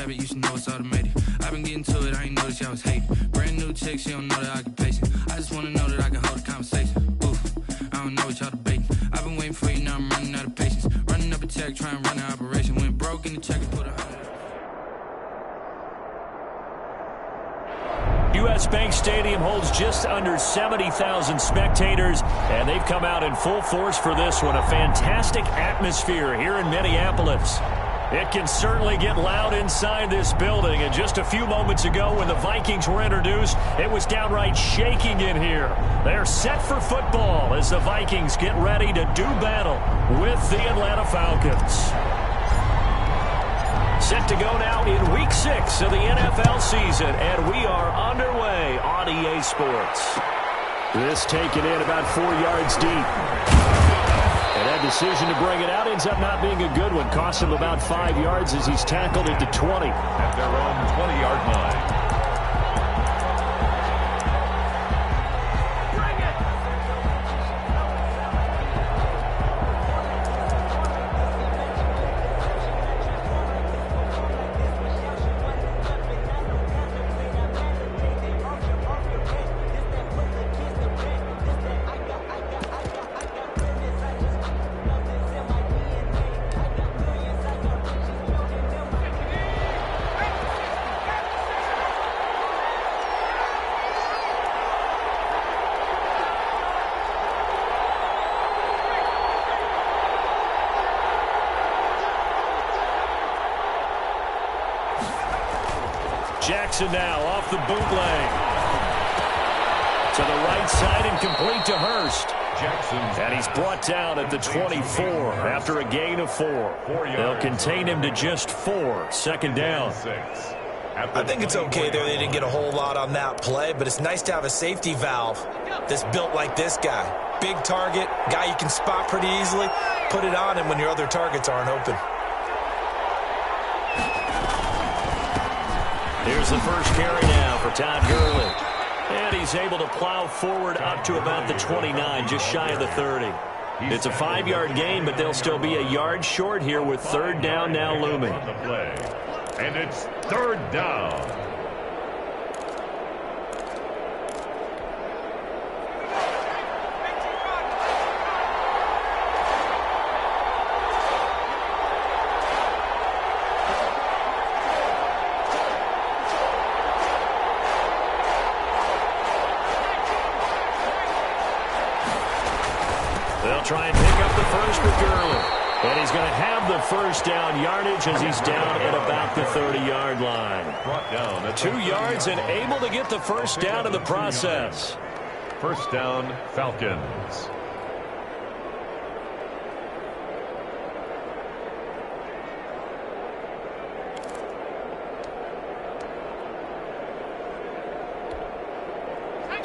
habit, you should know it's automated. I've been getting to it, I ain't noticed y'all was hating. Brand new chick, she don't know the occupation. I just wanna know that I can hold a conversation. Oof, I don't know what y'all debating. I've been waiting for you, now I'm running out of patience. Running up a check, trying to run an operation. Went broke in the check and put 100. U.S. Bank Stadium holds just under 70,000 spectators, and they've come out in full force for this one. A fantastic atmosphere here in Minneapolis. It can certainly get loud inside this building, and just a few moments ago when the Vikings were introduced, it was downright shaking in here. They're set for football as the Vikings get ready to do battle with the Atlanta Falcons. Set to go now in Week 6 of the NFL season, and we are underway on EA Sports. This taken in about 4 yards deep. And that decision to bring it out ends up not being a good one. Cost him about 5 yards as he's tackled at the 20. At their own 20-yard line. Jackson now off the bootleg. To the right side and complete to Hurst. Jackson. And he's brought down at the 24 after a gain of 4. They'll contain him to just 4. Second down. I think it's okay there. They didn't get a whole lot on that play, but it's nice to have a safety valve that's built like this guy. Big target, guy you can spot pretty easily. Put it on him when your other targets aren't open. Here's the first carry now for Todd Gurley. And he's able to plow forward up to about the 29, just shy of the 30. It's a 5-yard gain, but they'll still be a yard short here with third down now looming. And it's third down. Try and pick up the first with Gurley. And he's going to have the first down yardage as he's down at about the 30-yard line. Brought down at 2 yards and able to get the first down in the process. First down, Falcons.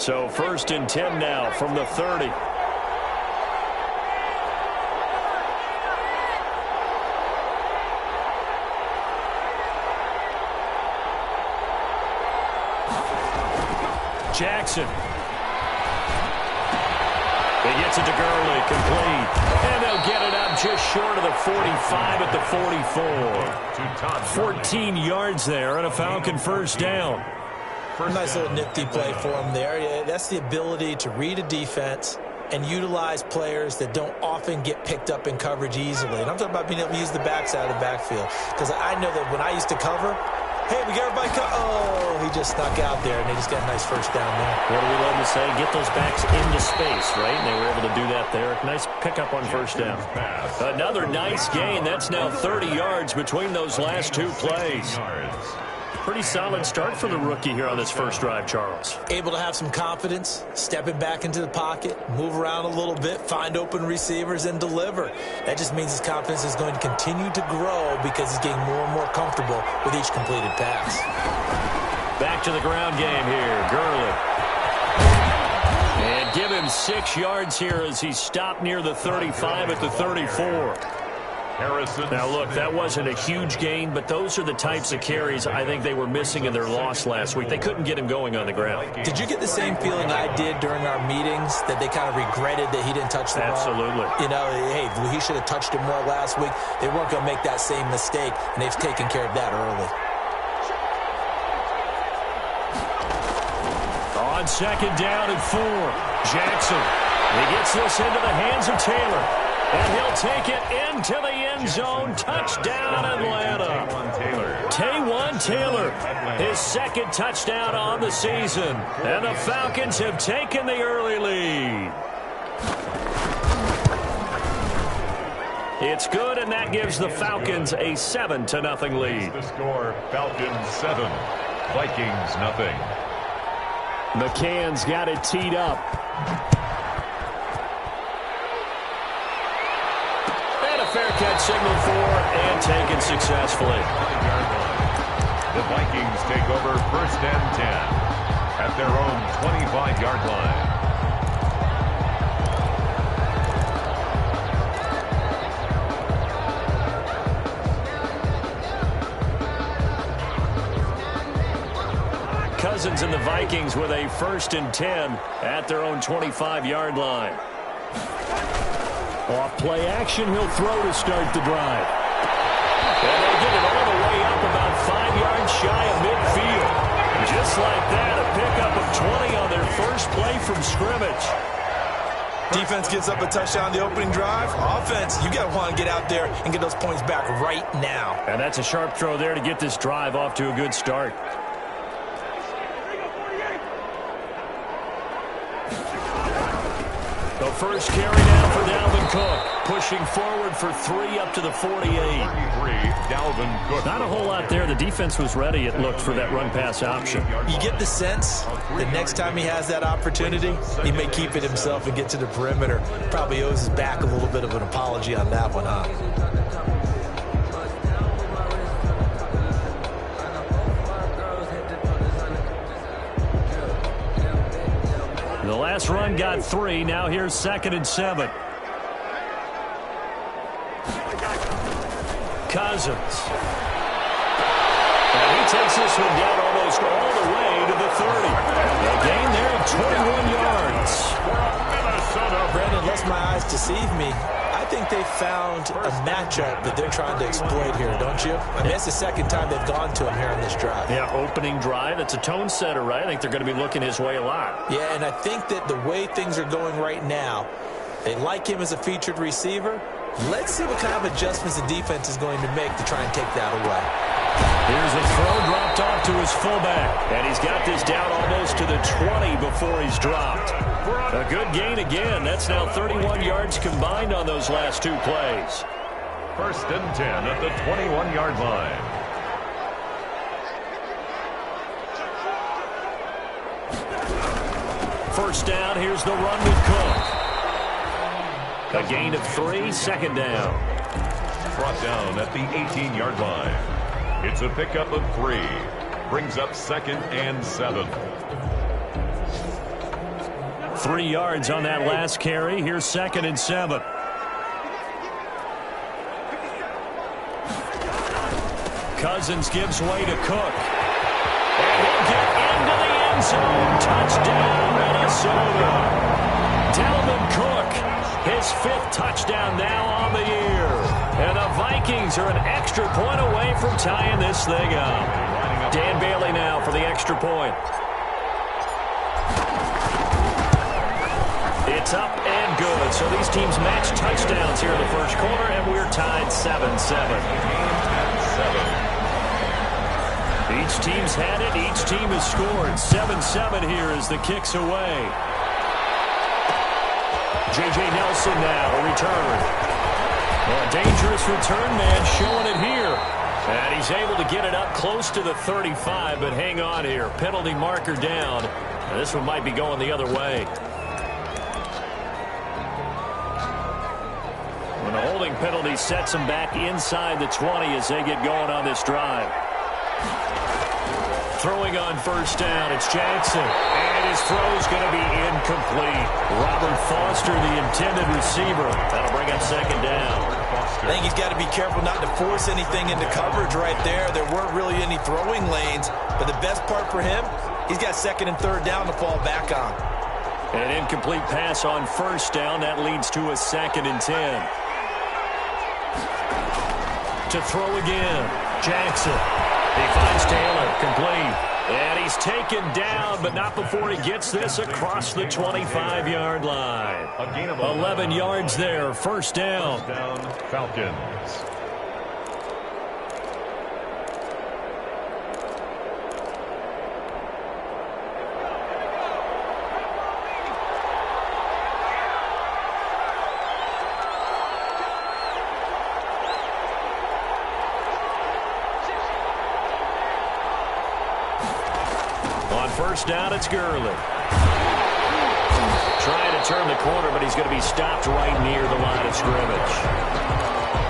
So first and 10 now from the 30. Jackson. He gets it to Gurley, complete. And they'll get it up just short of the 45 at the 44. 14 yards there and a Falcon first down. Nice little nifty play for him there. Yeah, that's the ability to read a defense and utilize players that don't often get picked up in coverage easily. And I'm talking about being able to use the backside of the backfield. Because I know that when I used to cover, hey, we got everybody oh, he just snuck out there, and they just got a nice first down there. What do we love to say? Get those backs into space, right? And they were able to do that there. Nice pickup on first down. Another nice gain. That's now 30 yards between those last 2 plays. Pretty solid start for the rookie here on this first drive, Charles. Able to have some confidence, stepping back into the pocket, move around a little bit, find open receivers, and deliver. That just means his confidence is going to continue to grow because he's getting more and more comfortable with each completed pass. Back to the ground game here, Gurley. And give him 6 yards here as he stopped near the 35 at the 34. Now, look, that wasn't a huge gain, but those are the types of carries I think they were missing in their loss last week. They couldn't get him going on the ground. Did you get the same feeling I did during our meetings, that they kind of regretted that he didn't touch the ball? Absolutely. You know, hey, he should have touched it more last week. They weren't going to make that same mistake, and they've taken care of that early. On second down and 4, Jackson. He gets this into the hands of Taylor. And he'll take it into the end zone. Touchdown, Atlanta. Taywan Taylor, his second touchdown on the season. And the Falcons have taken the early lead. It's good, and that gives the Falcons a 7-0 lead. The score, Falcons 7, Vikings nothing. McCann's got it teed up. And a fair catch signaled for and taken successfully. The Vikings take over 1st and 10 at their own 25-yard line. Cousins and the Vikings with a 1st and 10 at their own 25-yard line. Off play action, he'll throw to start the drive. And they get it all the way up about 5 yards shy of midfield. Just like that, a pickup of 20 on their first play from scrimmage. Defense gets up a touchdown the opening drive. Offense, you got to want to get out there and get those points back right now. And that's a sharp throw there to get this drive off to a good start. The first carry down for Dalvin Cook. Pushing forward for 3 up to the 48. Dalvin Cook. Not a whole lot there. The defense was ready, it looked, for that run-pass option. You get the sense the next time he has that opportunity, he may keep it himself and get to the perimeter. Probably owes his back a little bit of an apology on that one, huh? The last run got 3. Now here's 2nd and 7. Cousins. And he takes this one down almost all the way to the 30. A gain there of 21 yards. Brandon, unless my eyes deceive me, I think they found a matchup that they're trying to exploit here, don't you? I mean, it's the second time they've gone to him here on this drive. Yeah, opening drive. It's a tone setter, right? I think they're going to be looking his way a lot. Yeah, and I think that the way things are going right now, they like him as a featured receiver. Let's see what kind of adjustments the defense is going to make to try and take that away. Here's a throw dropped off to his fullback. And he's got this down almost to the 20 before he's dropped. A good gain again. That's now 31 yards combined on those last 2 plays. 1st and 10 at the 21-yard line. First down, here's the run with Cook. A gain of 3, 2nd down. Brought down at the 18-yard line. It's a pickup of 3. Brings up 2nd and 7. 3 yards on that last carry. Here's 2nd and 7. Cousins gives way to Cook. And he'll get into the end zone. Touchdown, Minnesota. Dalvin Cook, his 5th touchdown now on the year. And the Vikings are an extra point away from tying this thing up. Dan Bailey now for the extra point. It's up and good. So these teams match touchdowns here in the first quarter, and we're tied 7-7. Each team's had it. Each team has scored. 7-7 here as the kick's away. J.J. Nelson now, a return. A dangerous return man showing it here. And he's able to get it up close to the 35, but hang on here. Penalty marker down. And this one might be going the other way. When a holding penalty sets them back inside the 20 as they get going on this drive. Throwing on first down, it's Jackson. And his throw's going to be incomplete. Robert Foster, the intended receiver. That'll bring up 2nd down. I think he's got to be careful not to force anything into coverage right there. There weren't really any throwing lanes. But the best part for him, he's got 2nd and 3rd down to fall back on. An incomplete pass on first down. That leads to a 2nd and 10. To throw again, Jackson. He finds Taylor, complete. And he's taken down, but not before he gets this across the 25-yard line. 11 yards there, first down. First down, Falcons. First down, it's Gurley. Trying to turn the corner, but he's going to be stopped right near the line of scrimmage.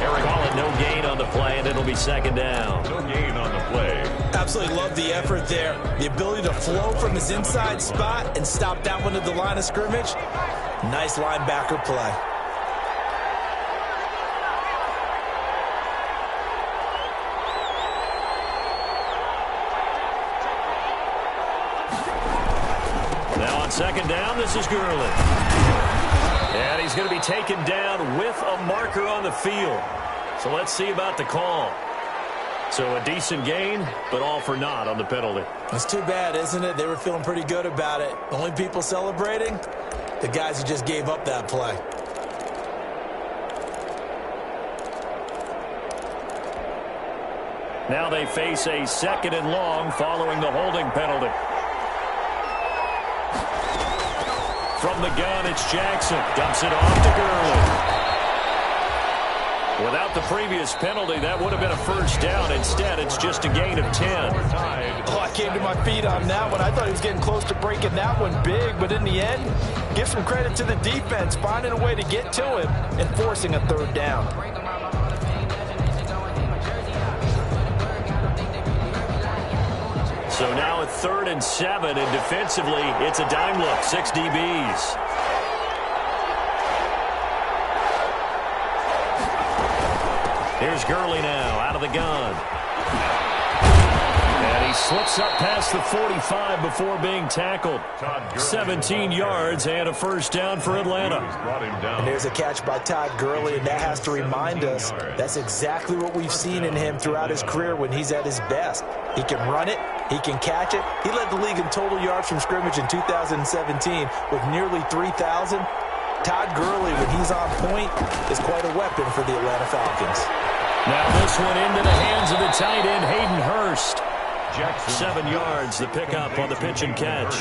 Eric, call it no gain on the play, and it'll be second down. No gain on the play. Absolutely love the effort there. The ability to flow from his inside spot and stop that one at the line of scrimmage. Nice linebacker play. Second down, this is Gurley. And he's going to be taken down with a marker on the field. So let's see about the call. So a decent gain, but all for naught on the penalty. That's too bad, isn't it? They were feeling pretty good about it. The only people celebrating, the guys who just gave up that play. Now they face a second and long following the holding penalty. From the gun, it's Jackson. Dumps it off to Gurley. Without the previous penalty, that would have been a first down. Instead, it's just a gain of 10. Oh, I came to my feet on that one. I thought he was getting close to breaking that one big, but in the end, give some credit to the defense, finding a way to get to him and forcing a third down. So now at 3rd and 7, and defensively, it's a dime look, 6 DBs. Here's Gurley now, out of the gun. And he slips up past the 45 before being tackled. 17 yards and a first down for Atlanta. And there's a catch by Todd Gurley, and that has to remind us that's exactly what we've seen in him throughout his career when he's at his best. He can run it. He can catch it. He led the league in total yards from scrimmage in 2017 with nearly 3,000. Todd Gurley, when he's on point, is quite a weapon for the Atlanta Falcons. Now this one into the hands of the tight end, Hayden Hurst. 7 yards, the pickup on the pitch and catch.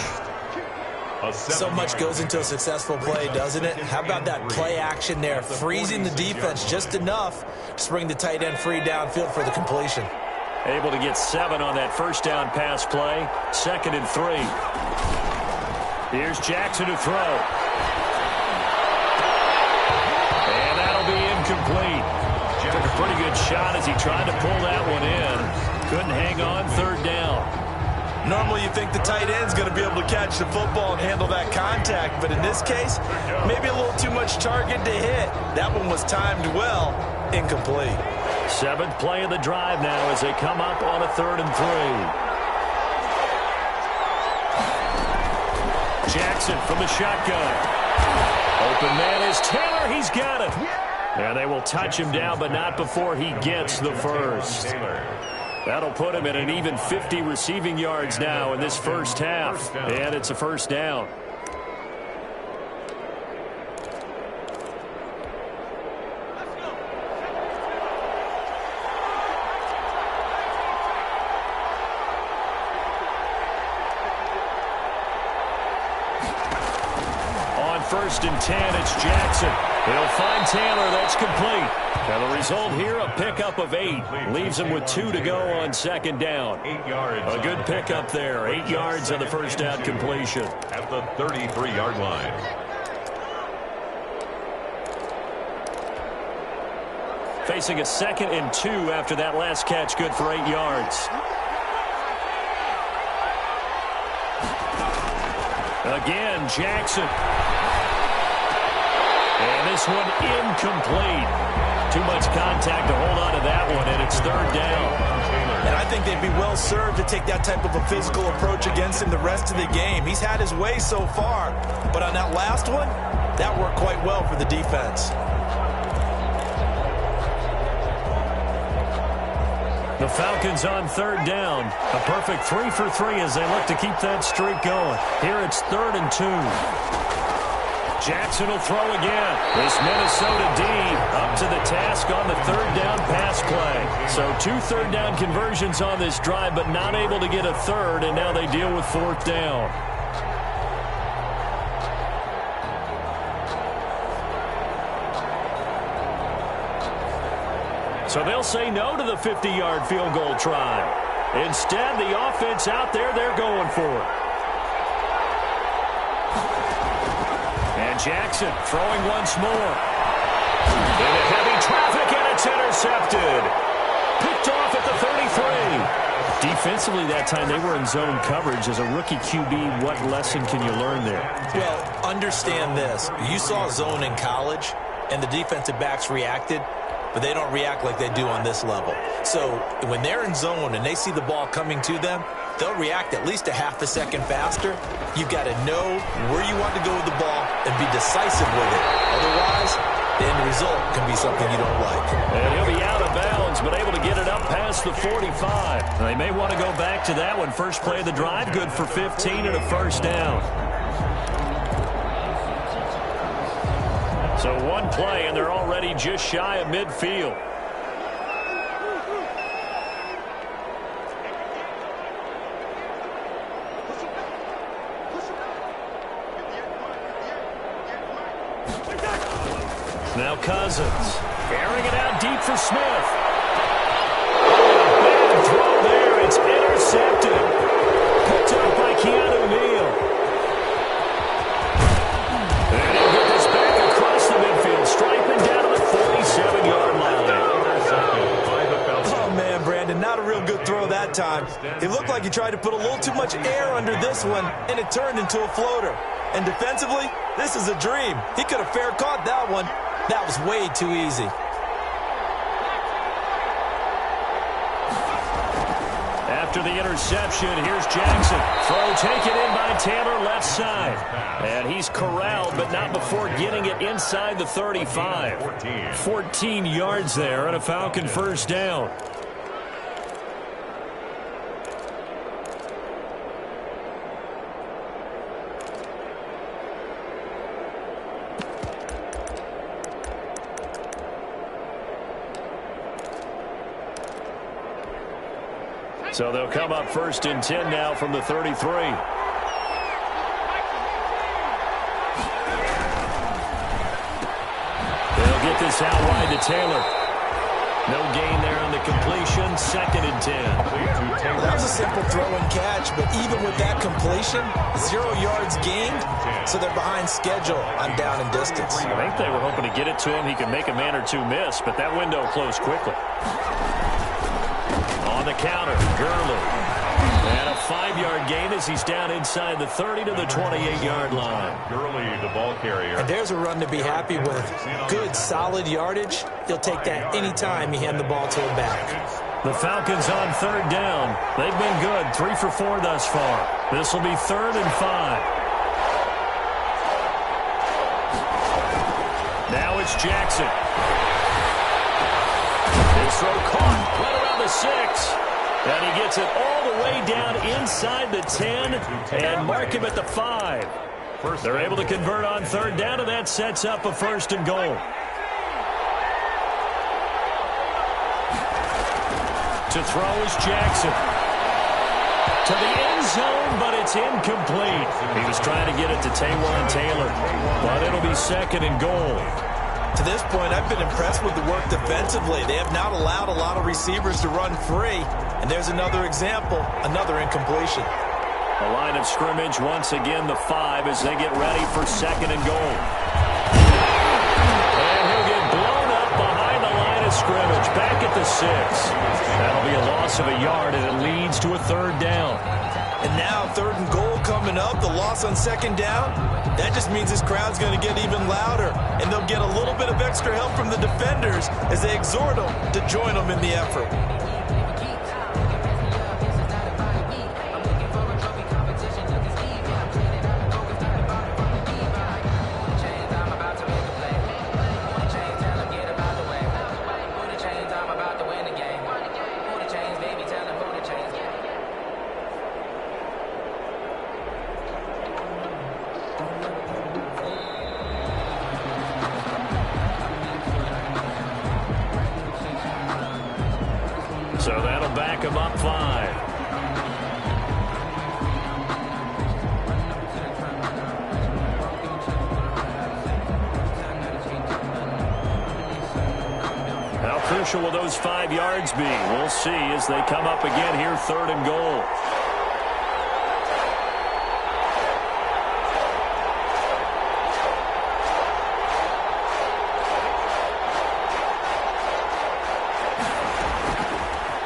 So much goes into a successful play, doesn't it? How about that play action there, freezing the defense just enough to bring the tight end free downfield for the completion. Able to get 7 on that first down pass play. 2nd and 3. Here's Jackson to throw. And that'll be incomplete. Took a pretty good shot as he tried to pull that one in. Couldn't hang on, 3rd down. Normally you think the tight end's going to be able to catch the football and handle that contact, but in this case, maybe a little too much target to hit. That one was timed well, incomplete. 7th play of the drive now as they come up on a 3rd and 3. Jackson from the shotgun. Open man is Taylor. He's got it. And they will touch him down, but not before he gets the first. That'll put him at an even 50 receiving yards now in this first half. And it's a first down. On 1st and 10, it's Jackson. He'll find Taylor. That's complete. Now the result here, a pickup of 8. Leaves him with 2 to go on 2nd down. 8 yards. A good pickup there. 8 yards on the first down completion. At the 33-yard line. Facing a 2nd and 2 after that last catch. Good for 8 yards. Again, Jackson. And this one incomplete. Too much contact to hold on to that one, and it's 3rd down. And I think they'd be well served to take that type of a physical approach against him the rest of the game. He's had his way so far, but on that last one, that worked quite well for the defense. The Falcons on third down. A perfect 3 for 3 as they look to keep that streak going. Here it's 3rd and 2. Jackson will throw again. This Minnesota D up to the task on the 3rd down pass play. So 2 third down conversions on this drive, but not able to get a third, and now they deal with 4th down. So they'll say no to the 50-yard field goal try. Instead, the offense out there, they're going for it. And Jackson throwing once more. Into heavy traffic, and it's intercepted. Picked off at the 33. Defensively that time, they were in zone coverage. As a rookie QB, what lesson can you learn there? Well, understand this. You saw zone in college, and the defensive backs reacted, but they don't react like they do on this level. So when they're in zone and they see the ball coming to them, they'll react at least a half a second faster. You've got to know where you want to go with the ball and be decisive with it. Otherwise, the end result can be something you don't like. And he'll be out of bounds, but able to get it up past the 45. They may want to go back to that one. First play of the drive, good for 15 and a 1st down. So one play, and they're already just shy of midfield. Now Cousins, airing it out deep for Smith. Bad throw there. It's intercepted. Picked up by Keanu Neal. And he'll get this back across the midfield, striping down to the 47-yard line. Oh, man, Brandon, not a real good throw that time. It looked like he tried to put a little too much air under this one, and it turned into a floater. And defensively, this is a dream. He could have fair caught that one. That was way too easy. After the interception, here's Jackson. Throw taken in by Taylor, left side. And he's corralled, but not before getting it inside the 35. 14 yards there, and a Falcon 1st down. So they'll come up 1st and 10 now from the 33. They'll get this out wide to Taylor. No gain there on the completion. 2nd and 10. Well, that was a simple throw and catch, but even with that completion, 0 yards gained, so they're behind schedule on down and distance. I think they were hoping to get it to him. He could make a man or two miss, but that window closed quickly. On the counter, Gurley. And a 5-yard gain as he's down inside the 30 to the 28-yard line. Gurley, the ball carrier. And there's a run to be happy with. Good, solid yardage. He'll take that any time you hand the ball to him back. The Falcons on 3rd down. They've been good, 3 for 4 thus far. This will be 3rd and 5. Now it's Jackson. His throw caught, right around the 6. And he gets it all the way down inside the 10 and mark him at the 5. They're able to convert on 3rd down, and that sets up a 1st and goal. To throw is Jackson. To the end zone, but it's incomplete. He was trying to get it to Taywan Taylor, but it'll be 2nd and goal. To this point, I've been impressed with the work defensively. They have not allowed a lot of receivers to run free. And there's another example, another incompletion. A line of scrimmage, once again, the 5 as they get ready for 2nd and goal. And he'll get blown up behind the line of scrimmage, back at the 6. That'll be a loss of a yard, and it leads to a 3rd down. And now 3rd and goal coming up, the loss on 2nd down. That just means this crowd's going to get even louder, and they'll get a little bit of extra help from the defenders as they exhort them to join them in the effort. Stack them up 5. How crucial will those 5 yards be? We'll see as they come up again here, 3rd and goal.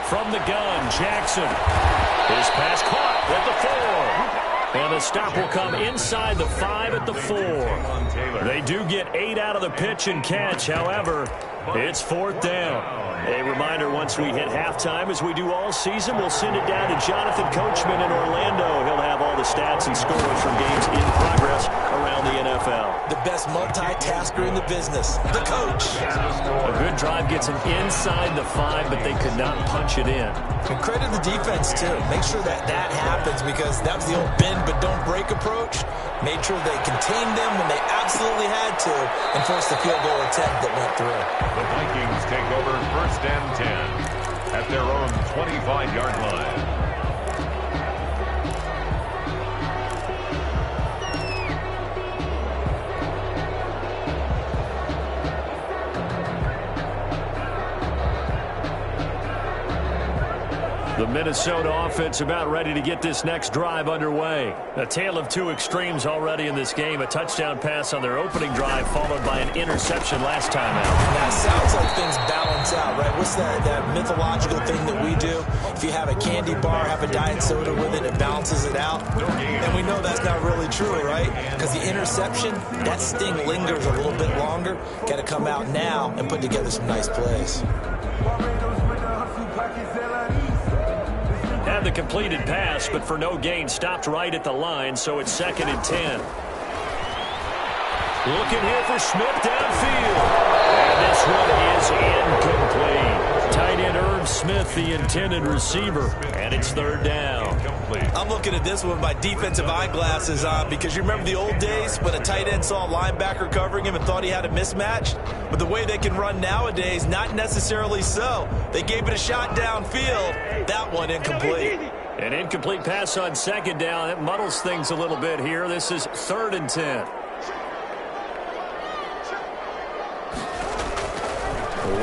From the gun, Jackson. His pass caught at the 4. And the stop will come inside the 5 at the 4. They do get 8 out of the pitch and catch. However, it's 4th down. A reminder, once we hit halftime, as we do all season, we'll send it down to Jonathan Coachman in Orlando. He'll have all the stats and scores from games in progress around the NFL. The best multitasker in the business, the coach. A good drive gets him inside the 5, but they could not punch it in. And credit the defense, too. Make sure that happens, because that was the old bend but don't break approach. Made sure they contained them when they absolutely had to and forced the field goal attempt that went through. The Vikings take over 1st and 10 at their own 25-yard line. The Minnesota offense about ready to get this next drive underway. A tale of 2 extremes already in this game. A touchdown pass on their opening drive followed by an interception last time out. Now, it sounds like things balance out, right? What's that mythological thing that we do? If you have a candy bar, have a diet soda with it, it balances it out. And we know that's not really true, right? Because the interception, that sting lingers a little bit longer. Got to come out now and put together some nice plays. Had the completed pass, but for no gain, stopped right at the line, so it's 2nd and 10. Looking here for Smith downfield. And this one is incomplete. Tight end Irv Smith, the intended receiver, and it's 3rd down. I'm looking at this one with my defensive eyeglasses on, because you remember the old days when a tight end saw a linebacker covering him and thought he had a mismatch? But the way they can run nowadays, not necessarily so. They gave it a shot downfield. That one incomplete. An incomplete pass on 2nd down. It muddles things a little bit here. This is 3rd and 10.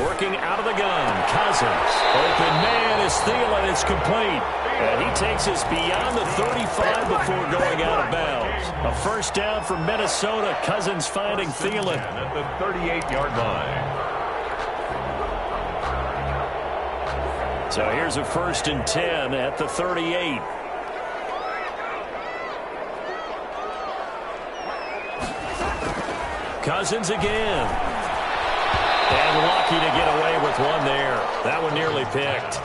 Working out of the gun, Cousins. Open man is Thielen. It's complete. And he takes us beyond the 35 before going out of bounds. A 1st down for Minnesota. Cousins finding Thielen At the 38-yard line. So here's a 1st and 10 at the 38. Cousins again. And lucky to get away with one there. That one nearly picked.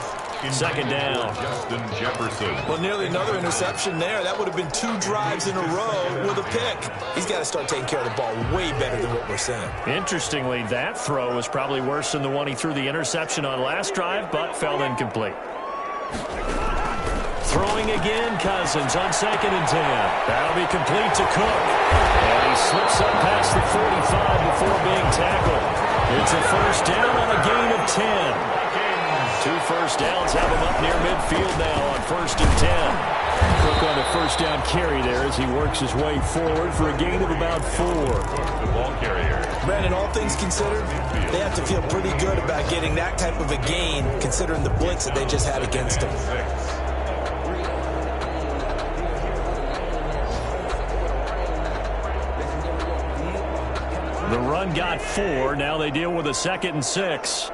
2nd down. Justin Jefferson. Well, nearly another interception there. That would have been 2 drives in a row with a pick. He's got to start taking care of the ball way better than what we're saying. Interestingly, that throw was probably worse than the one he threw the interception on last drive, but fell incomplete. Throwing again, Cousins on 2nd and 10. That'll be complete to Cook. And he slips up past the 45 before being tackled. It's a 1st down on a gain of 10. 2 first downs have him up near midfield now on 1st and 10. Cook on a 1st down carry there as he works his way forward for a gain of about 4. The ball carrier. Brandon, all things considered, they have to feel pretty good about getting that type of a gain, considering the blitz that they just had against them. The run got 4. Now they deal with a 2nd and 6.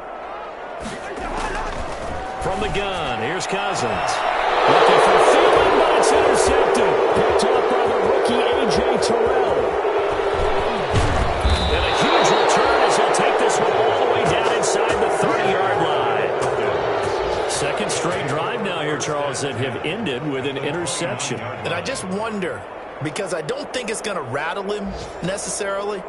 From the gun, here's Cousins. Looking for Thielen, but it's intercepted. Picked up by the rookie A.J. Terrell. And a huge return as he'll take this one all the way down inside the 30-yard line. 2nd straight drive now here, Charles, that have ended with an interception. And I just wonder, because I don't think it's going to rattle him necessarily,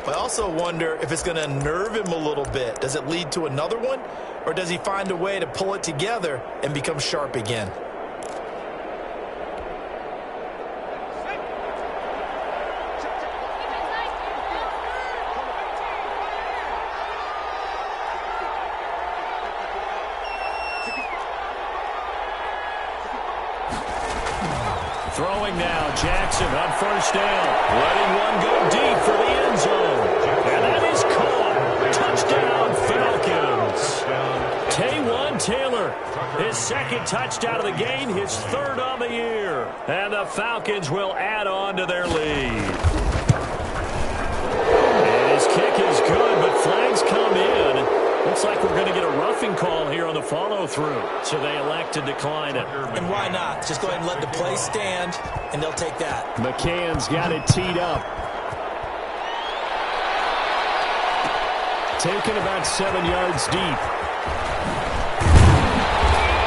but I also wonder if it's going to unnerve him a little bit. Does it lead to another one? Or does he find a way to pull it together and become sharp again? Throwing now, Jackson on first down. Letting one go deep for the end zone. And that is caught. Touchdown, Falcons. Taywan Taylor, his second touchdown of the game, his third on the year. And the Falcons will add on to their lead. And his kick is good, but flags come in. Looks like we're going to get a roughing call here on the follow-through, so they elect to decline it. And why not? Just go ahead and let the play stand, and they'll take that. McCann's got it teed up. Taken about 7 yards deep.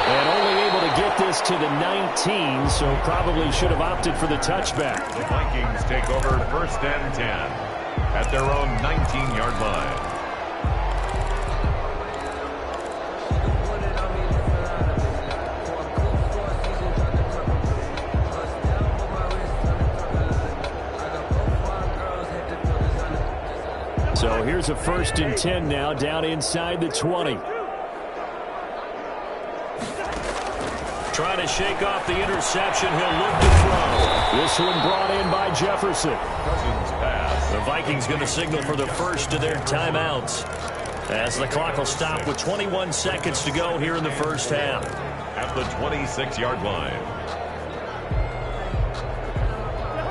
And only able to get this to the 19, so probably should have opted for the touchback. The Vikings take over 1st and 10 at their own 19-yard line. So here's a 1st and 10 now, down inside the 20. Trying to shake off the interception. He'll look to throw. This one brought in by Jefferson. Cousins pass. The Vikings going to signal for the first of their timeouts, as the clock will stop with 21 seconds to go here in the first half. At the 26-yard line.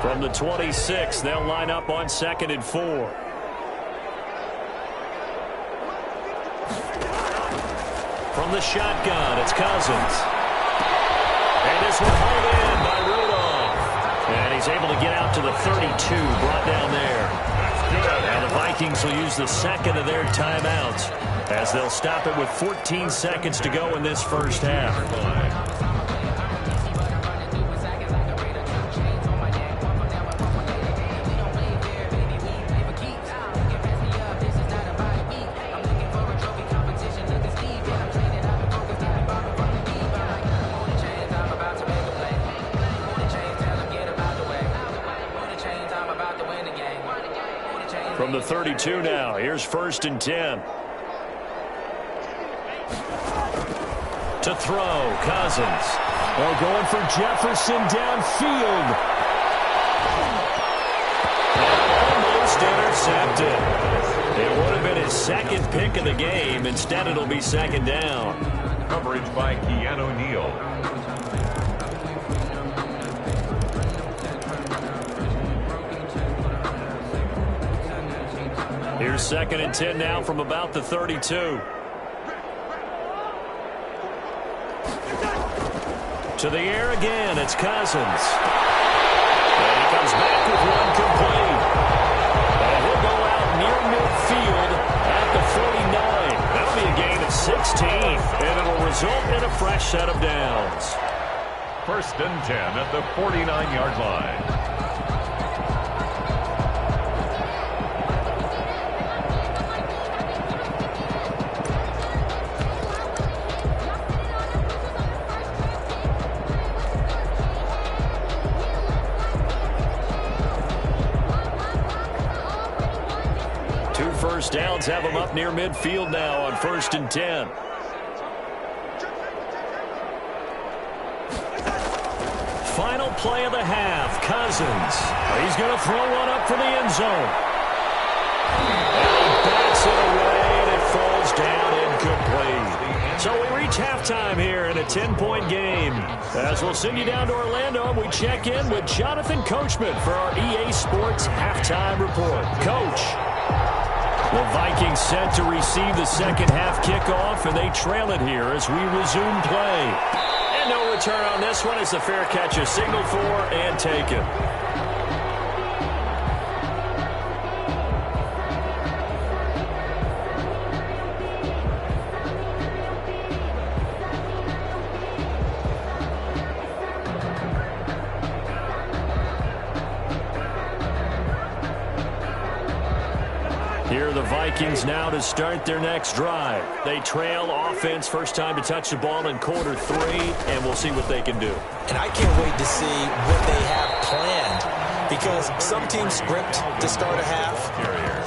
From the 26, they'll line up on 2nd and 4. From the shotgun, it's Cousins. And this one hauled in by Rudolph. And he's able to get out to the 32, brought down there. Now the Vikings will use the second of their timeouts, as they'll stop it with 14 seconds to go in this first half. From the 32 now, here's 1st and 10. To throw, Cousins. They're going for Jefferson downfield. Almost intercepted. It would have been his second pick of the game. Instead, it'll be 2nd down. Coverage by Keanu Neal. Here's 2nd and 10 now from about the 32. To the air again, it's Cousins. And he comes back with one complete. And he'll go out near midfield at the 49. That'll be a gain of 16, and it'll result in a fresh set of downs. 1st and 10 at the 49-yard line. First downs have them up near midfield now on 1st and 10. Final play of the half, Cousins. He's going to throw one up for the end zone. And he bats it away, and it falls down incomplete. So we reach halftime here in a 10-point game. As we'll send you down to Orlando, we check in with Jonathan Coachman for our EA Sports Halftime Report. Coach. The Vikings set to receive the second half kickoff, and they trail it here as we resume play. And no return on this one as the fair catch is signaled for and taken. Here are the Vikings now to start their next drive. They trail offense, first time to touch the ball in quarter 3, and we'll see what they can do. And I can't wait to see what they have planned, because some teams script to start a half.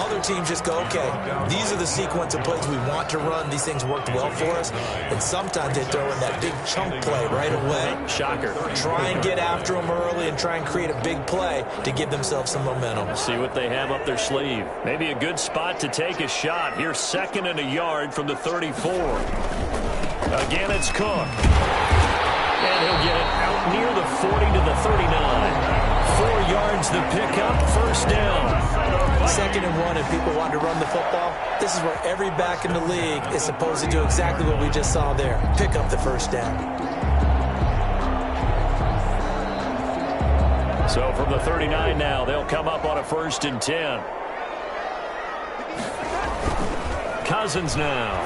Other other teams just go, okay, these are the sequence of plays we want to run. These things worked well for us. And sometimes they throw in that big chunk play right away. Shocker. Try and get after them early and try and create a big play to give themselves some momentum. See what they have up their sleeve. Maybe a good spot to take a shot. Here's 2nd and a yard from the 34. Again, it's Cook. And he'll get it out near the 40 to the 39. 4 yards the pickup, 1st down. 2nd and 1, and people want to run the football. This is where every back in the league is supposed to do exactly what we just saw there. Pick up the 1st down. So from the 39 now, they'll come up on a 1st and 10. Cousins now.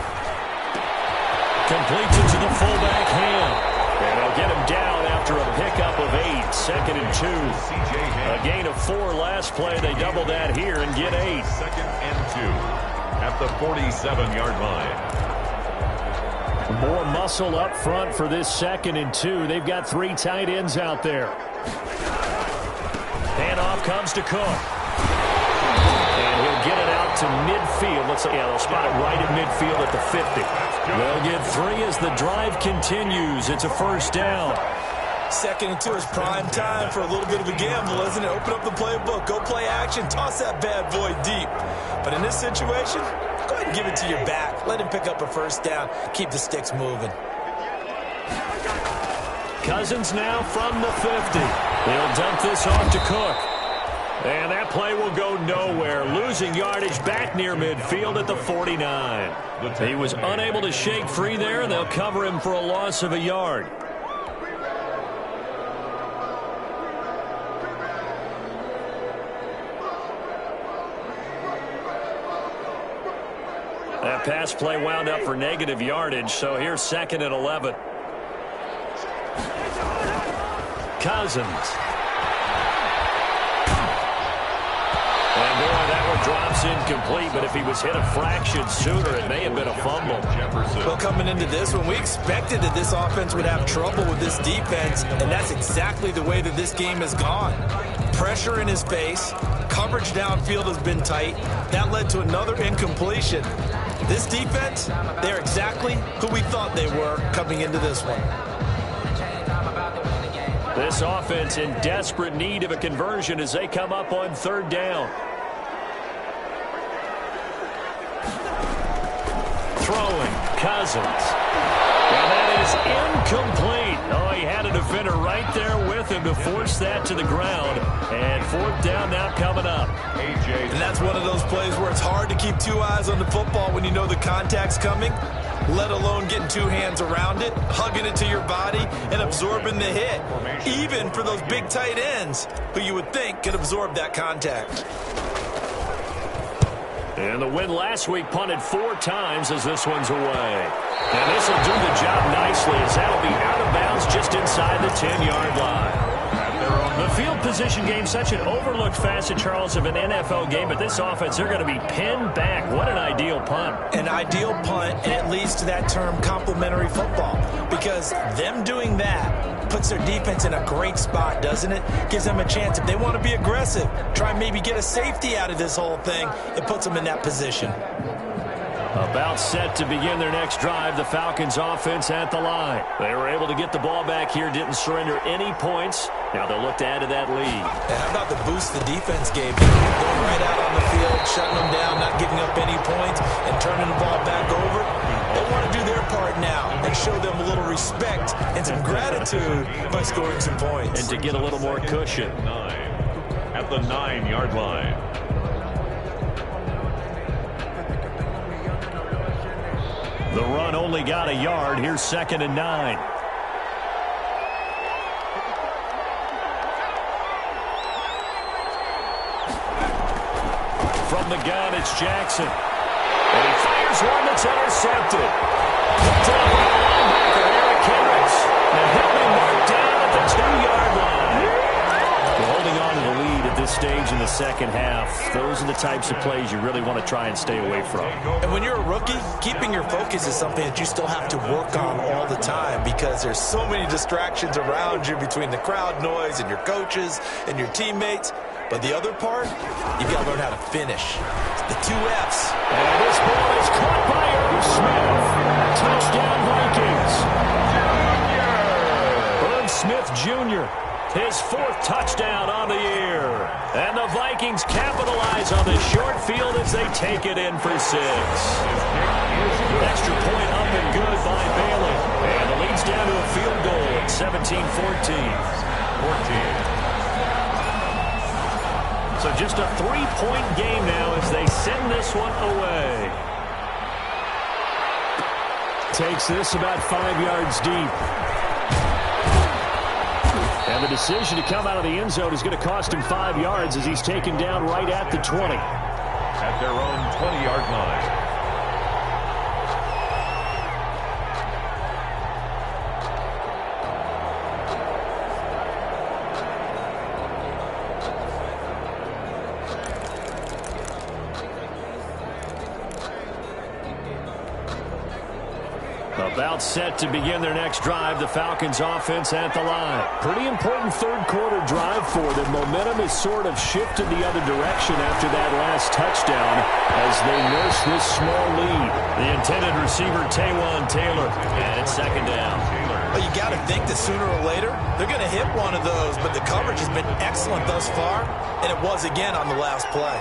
Completes it to the fullback Ham. And they'll get him down after a pickup of 8. 2nd and 2. A gain of 4 last play. They double that here and get 8. 2nd and 2 at the 47-yard line. More muscle up front for this 2nd and 2. They've got 3 tight ends out there. Handoff comes to Cook. And he'll get it out to midfield. They'll spot it right at midfield at the 50. They'll get 3 as the drive continues. It's a 1st down. 2nd and 2 is prime time for a little bit of a gamble, isn't it? Open up the playbook, go play action, toss that bad boy deep. But in this situation, go ahead and give it to your back. Let him pick up a 1st down. Keep the sticks moving. Cousins now from the 50. They'll dump this off to Cook. And that play will go nowhere. Losing yardage back near midfield at the 49. He was unable to shake free there, and they'll cover him for a loss of a yard. That pass play wound up for negative yardage, so here's 2nd and 11. Cousins. And boy, that one drops incomplete, but if he was hit a fraction sooner, it may have been a fumble. Well, coming into this one, we expected that this offense would have trouble with this defense, and that's exactly the way that this game has gone. Pressure in his face, coverage downfield has been tight. That led to another incompletion. This defense, they're exactly who we thought they were coming into this one. This offense in desperate need of a conversion as they come up on 3rd down. Throwing, Cousins. And that is incomplete. Oh, he had a defender right there with him to force that to the ground. And 4th down now coming up. And that's one of those plays where it's hard to keep 2 eyes on the football when you know the contact's coming, let alone getting 2 hands around it, hugging it to your body, and absorbing the hit. Even for those big tight ends who you would think could absorb that contact. And the win last week punted 4 times as this one's away. And this will do the job nicely as that'll be out of bounds just inside the 10-yard line. The field position game, such an overlooked facet, Charles, of an NFL game, but this offense, they're going to be pinned back. What an ideal punt. An ideal punt, and it leads to that term complementary football, because them doing that puts their defense in a great spot, doesn't it? Gives them a chance. If they want to be aggressive, try and maybe get a safety out of this whole thing, it puts them in that position. About set to begin their next drive, the Falcons offense at the line. They were able to get the ball back here, didn't surrender any points. Now they'll look to add to that lead. And how about the boost the defense gave them? Going right out on the field, shutting them down, not giving up any points, and turning the ball back over. They want to do their part now and show them a little respect and some gratitude by scoring some points. And to get a little more cushion. At the 9-yard line. The run only got a yard. Here's 2nd and 9. From the gun, it's Jackson. And he fires one that's intercepted. Picked up by linebacker Eric Kendricks. And he'll be marked down at the 2-yard line. We're holding on to the lead at this stage in the second half. Those are the types of plays you really want to try and stay away from. And when you're a rookie, keeping your focus is something that you still have to work on all the time, because there's so many distractions around you between the crowd noise and your coaches and your teammates. But the other part, you've got to learn how to finish. The 2 Fs. And this ball is caught by Irv Smith. Touchdown, Vikings. Irv Smith Jr., his 4th touchdown on the year. And the Vikings capitalize on the short field as they take it in for 6. Extra point up and good by Bailey. And the lead's down to a field goal at 17-14. So just a 3-point game now as they send this one away. Takes this about 5 yards deep. And the decision to come out of the end zone is going to cost him 5 yards as he's taken down right at the 20. At their own 20-yard line. About set to begin their next drive, the Falcons offense at the line. Pretty important third-quarter drive for them. Momentum has sort of shifted the other direction after that last touchdown as they nurse this small lead. The intended receiver, Taywan Taylor, and it's 2nd down. Well, you got to think that sooner or later they're going to hit one of those, but the coverage has been excellent thus far, and it was again on the last play.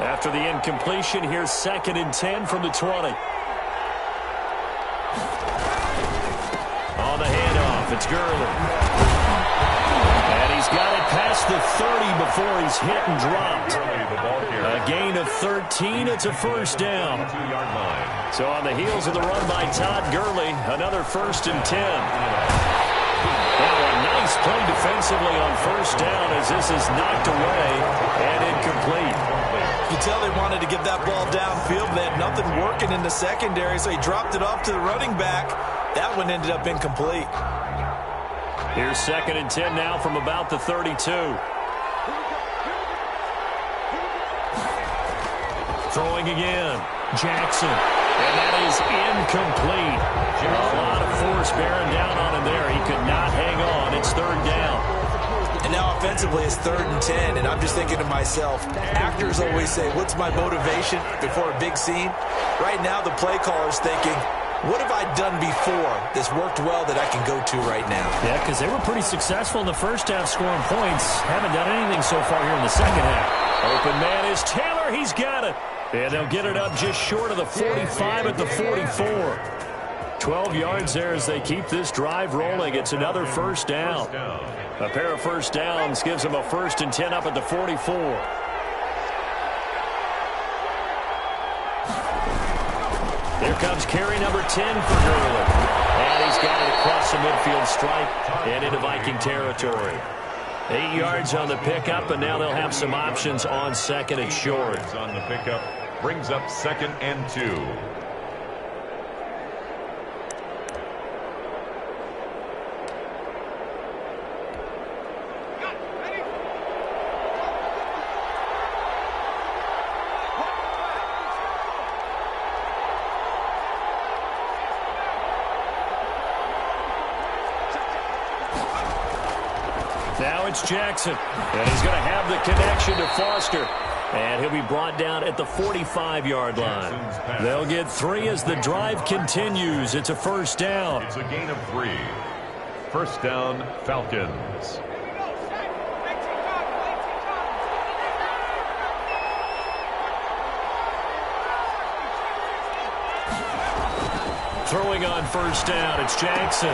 After the incompletion, here's 2nd and 10 from the 20. On the handoff, it's Gurley. And he's got it past the 30 before he's hit and dropped. A gain of 13, it's a 1st down. So on the heels of the run by Todd Gurley, another 1st and 10. Now a nice play defensively on 1st down as this is knocked away and incomplete. You tell they wanted to get that ball downfield, but they had nothing working in the secondary, so he dropped it off to the running back. That one ended up incomplete. Here's 2nd and 10 now from about the 32. Throwing again. Jackson. And that is incomplete. A lot of force bearing down on him there. He could not hang on. It's 3rd down. And now offensively it's 3rd and 10, and I'm just thinking to myself, actors always say, what's my motivation before a big scene? Right now the play caller's thinking, what have I done before that's worked well that I can go to right now? Yeah, because they were pretty successful in the first half scoring points. Haven't done anything so far here in the second half. Open man is Taylor. He's got it. And they'll get it up just short of the 45 at the 44. 12 yards there as they keep this drive rolling. It's another 1st down. A pair of 1st downs gives them a 1st and 10 up at the 44. Here comes carry number 10 for Gurley. And he's got it across the midfield stripe and into Viking territory. 8 yards on the pickup, and now they'll have some options on 2nd and short. On the pickup brings up 2nd and 2. Now it's Jackson, and he's going to have the connection to Foster. And he'll be brought down at the 45-yard line. They'll get 3 as the drive continues. It's a 1st down. It's a gain of 3. 1st down, Falcons. Throwing on 1st down, it's Jackson.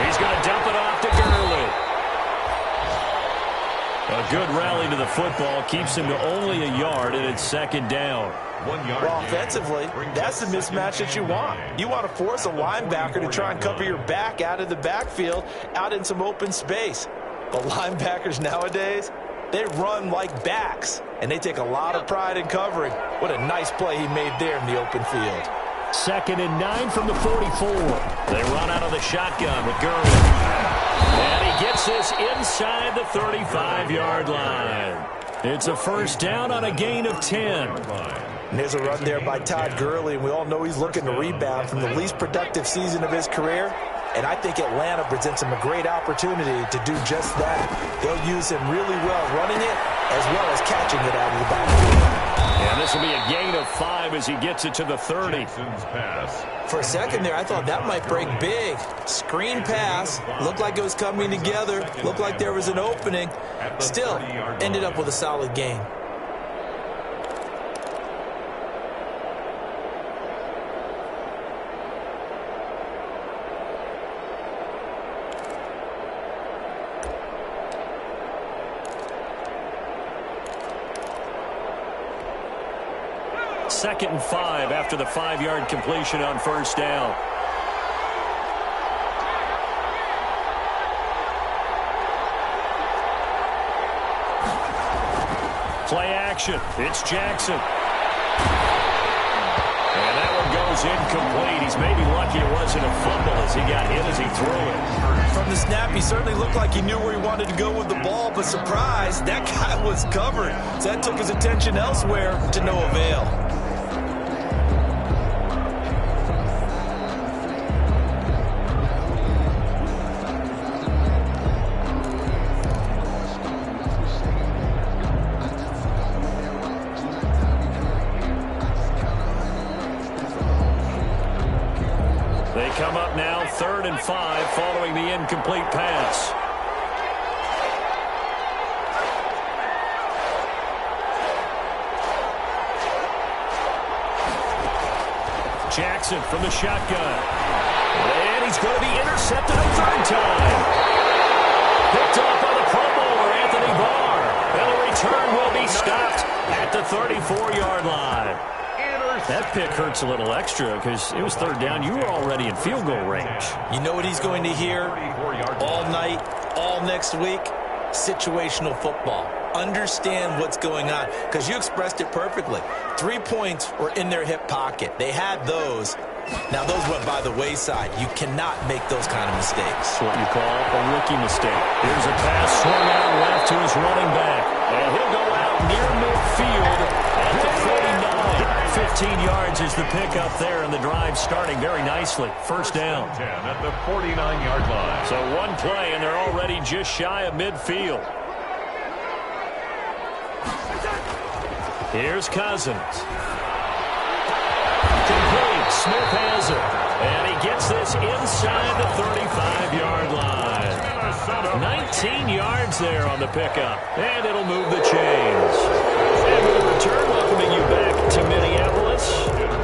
He's going to dump it off to Gurley. A good rally to the football keeps him to only a yard, and it's 2nd down. 1 yard. Well, offensively, that's the mismatch that you want. You want to force a linebacker to try and cover your back out of the backfield, out in some open space. But linebackers nowadays, they run like backs, and they take a lot of pride in covering. What a nice play he made there in the open field. 2nd and 9 from the 44. They run out of the shotgun with Gurley. And he gets this inside the 35-yard line. It's a 1st down on a gain of 10. And there's a run there by Todd Gurley, and we all know he's looking to rebound from the least productive season of his career. And I think Atlanta presents him a great opportunity to do just that. They'll use him really well running it as well as catching it out of the backfield. And this will be a gain of 5 as he gets it to the 30. For a second there, I thought that might break big. Screen pass. Looked like it was coming together. Looked like there was an opening. Still, ended up with a solid gain. Second and 5 after the 5-yard completion on first down. Play action. It's Jackson. And that one goes incomplete. He's maybe lucky it wasn't a fumble as he got hit as he threw it. From the snap, he certainly looked like he knew where he wanted to go with the ball, but surprise, that guy was covered. So that took his attention elsewhere to no avail. Come up now, 3rd and 5 following the incomplete pass. Jackson from the shotgun. And he's going to be intercepted a 3rd time. Picked off by the Pro Bowler, Anthony Barr. And the return will be stopped at the 34-yard line. That pick hurts a little extra because it was 3rd down. You were already in field goal range. You know what he's going to hear all night, all next week? Situational football. Understand what's going on because you expressed it perfectly. 3 points were in their hip pocket. They had those. Now, those went by the wayside. You cannot make those kind of mistakes. That's what you call a rookie mistake. Here's a pass swung out left to his running back. And he'll go out near midfield at the 49. 15 yards is the pickup there, and the drive starting very nicely. First down. 10 at the 49-yard line. So one play, and they're already just shy of midfield. Here's Cousins. Complete. Smith has it. And he gets this inside the 35-yard line. 19 yards there on the pickup. And it'll move the chains. And with a return, welcoming you back to Minneapolis.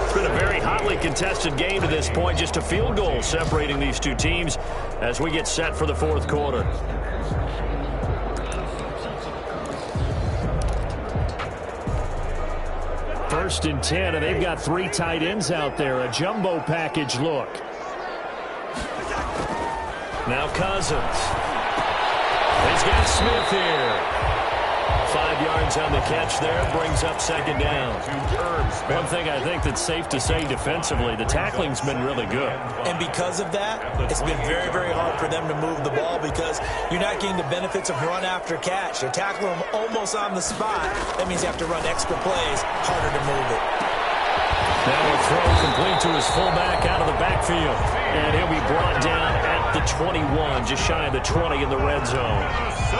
It's been a very hotly contested game to this point. Just a field goal separating these two teams as we get set for the 4th quarter. First and 10, and they've got 3 tight ends out there. A jumbo package look. Now Cousins. He's got Smith here. 5 yards on the catch there, brings up 2nd down. One thing I think that's safe to say defensively, the tackling's been really good. And because of that, it's been very, very hard for them to move the ball because you're not getting the benefits of run after catch. You're tackling them almost on the spot. That means you have to run extra plays, harder to move it. Now a throw complete to his fullback out of the backfield. And he'll be brought down at the 21, just shy of the 20 in the red zone.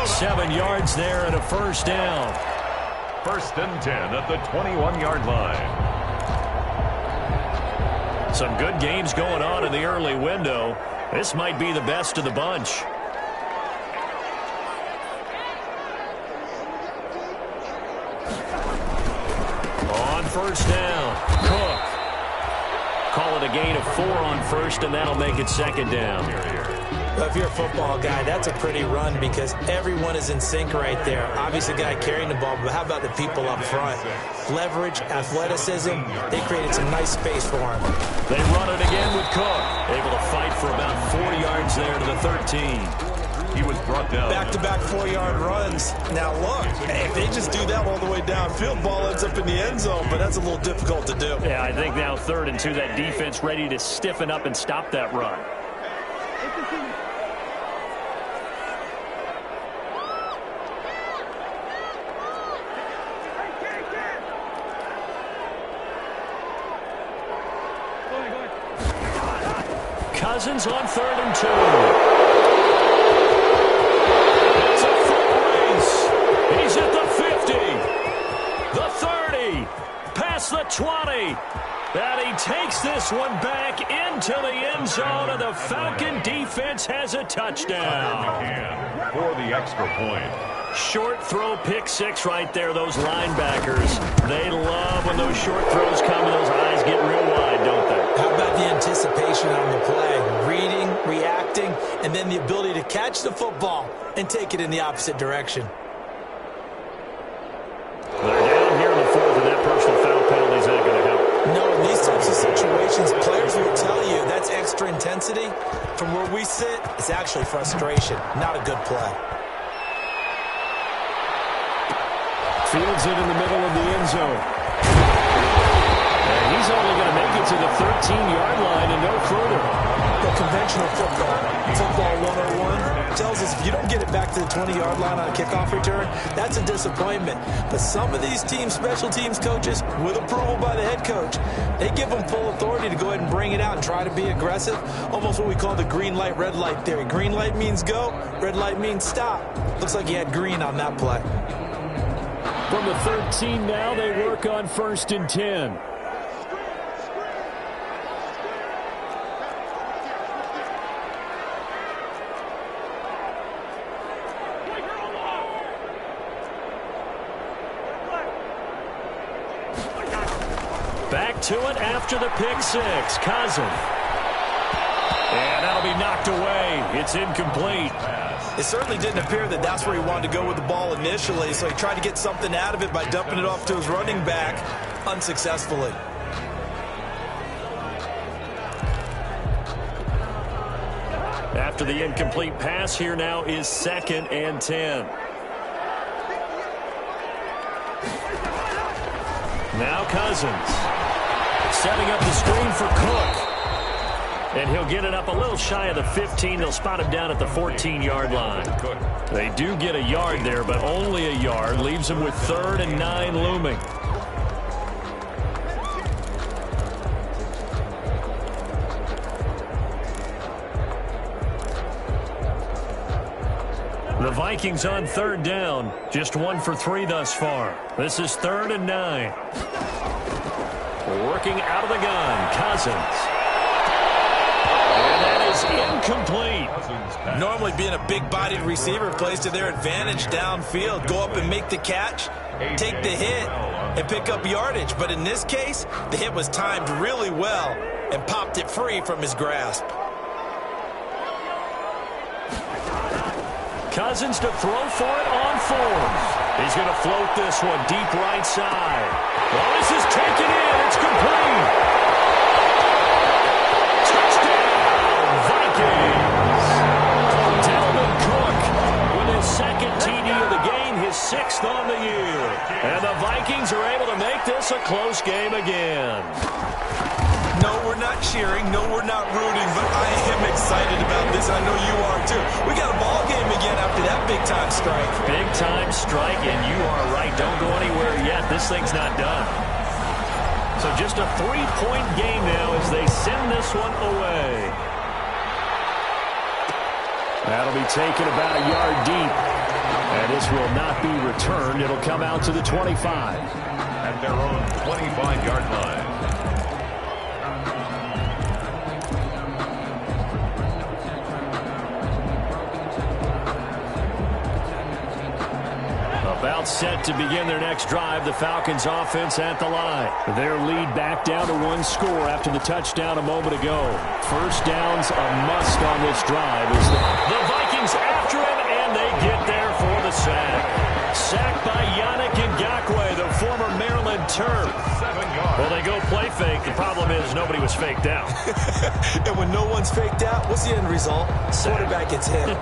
7 yards there and a first down. 1st and 10 at the 21-yard line. Some good games going on in the early window. This might be the best of the bunch. On first down, Cook. Call it a gain of 4 on first, and that'll make it 2nd down. Well, if you're a football guy, that's a pretty run because everyone is in sync right there. Obviously, the guy carrying the ball, but how about the people up front? Leverage, athleticism, they created some nice space for him. They run it again with Cook. Able to fight for about 4 yards there to the 13. He was brought down. Back-to-back 4-yard runs. Now, look, if they just do that all the way downfield, ball ends up in the end zone, but that's a little difficult to do. Yeah, I think now 3rd and 2, that defense ready to stiffen up and stop that run. Cousins on 3rd and 2. It's a full race. He's at the 50. And he takes this one back into the end zone, and the Falcon defense has a touchdown. For the extra point. Short throw pick six right there. Those linebackers, they love when those short throws come and those eyes get real wide, don't they? How about the anticipation on the play? Reading, reacting, and then the ability to catch the football and take it in the opposite direction. They're down here in the fourth, and that personal foul penalty is not going to help. No, in these types of situations, players will tell you that's extra intensity. From where we sit, it's actually frustration, not a good play. Fields it in the middle of the end zone. And he's only going to make it to the 13-yard line and no further. The conventional football 101 tells us if you don't get it back to the 20-yard line on a kickoff return, that's a disappointment. But some of these teams, special teams coaches, with approval by the head coach, they give them full authority to go ahead and bring it out and try to be aggressive. Almost what we call the green light, red light theory. Green light means go, red light means stop. Looks like he had green on that play. From the 13 now, they work on 1st and 10. Back to it after the pick six. Cousin. And that'll be knocked away. It's incomplete. It certainly didn't appear that that's where he wanted to go with the ball initially, so he tried to get something out of it by dumping it off to his running back unsuccessfully. After the incomplete pass, here now is 2nd and 10. Now Cousins. Setting up the screen for Cook. And he'll get it up a little shy of the 15. They'll spot him down at the 14-yard line. They do get a yard there, but only a yard. Leaves him with 3rd and 9 looming. The Vikings on 3rd down. Just 1 for 3 thus far. This is 3rd and 9. Working out of the gun, Cousins. And that is incomplete. Normally being a big-bodied receiver plays to their advantage downfield. Go up and make the catch, take the hit, and pick up yardage. But in this case, the hit was timed really well and popped it free from his grasp. Cousins to throw for it on 4th. He's going to float this one deep right side. Well, this is taken in. It's complete. Touchdown, Vikings. Dalvin Cook with his 2nd TD of the game, his 6th on the year. And the Vikings are able to make this a close game again. No, we're not cheering. No, we're not rooting, but I am excited about this. I know you are too. We got a ball game again after that big-time strike. Big-time strike, and you are right. Don't go anywhere yet. This thing's not done. So just a 3-point game now as they send this one away. That'll be taken about a yard deep. And this will not be returned. It'll come out to the 25. At their own 25-yard line. About set to begin their next drive. The Falcons offense at the line. Their lead back down to 1 score after the touchdown a moment ago. First down's a must on this drive. As the Vikings after him, and they get there for the sack. Sacked by Yannick Ngakoue, the former Maryland Terp. Well, they go play fake. The problem is nobody was faked out. And when no one's faked out, what's the end result? Quarterback gets hit.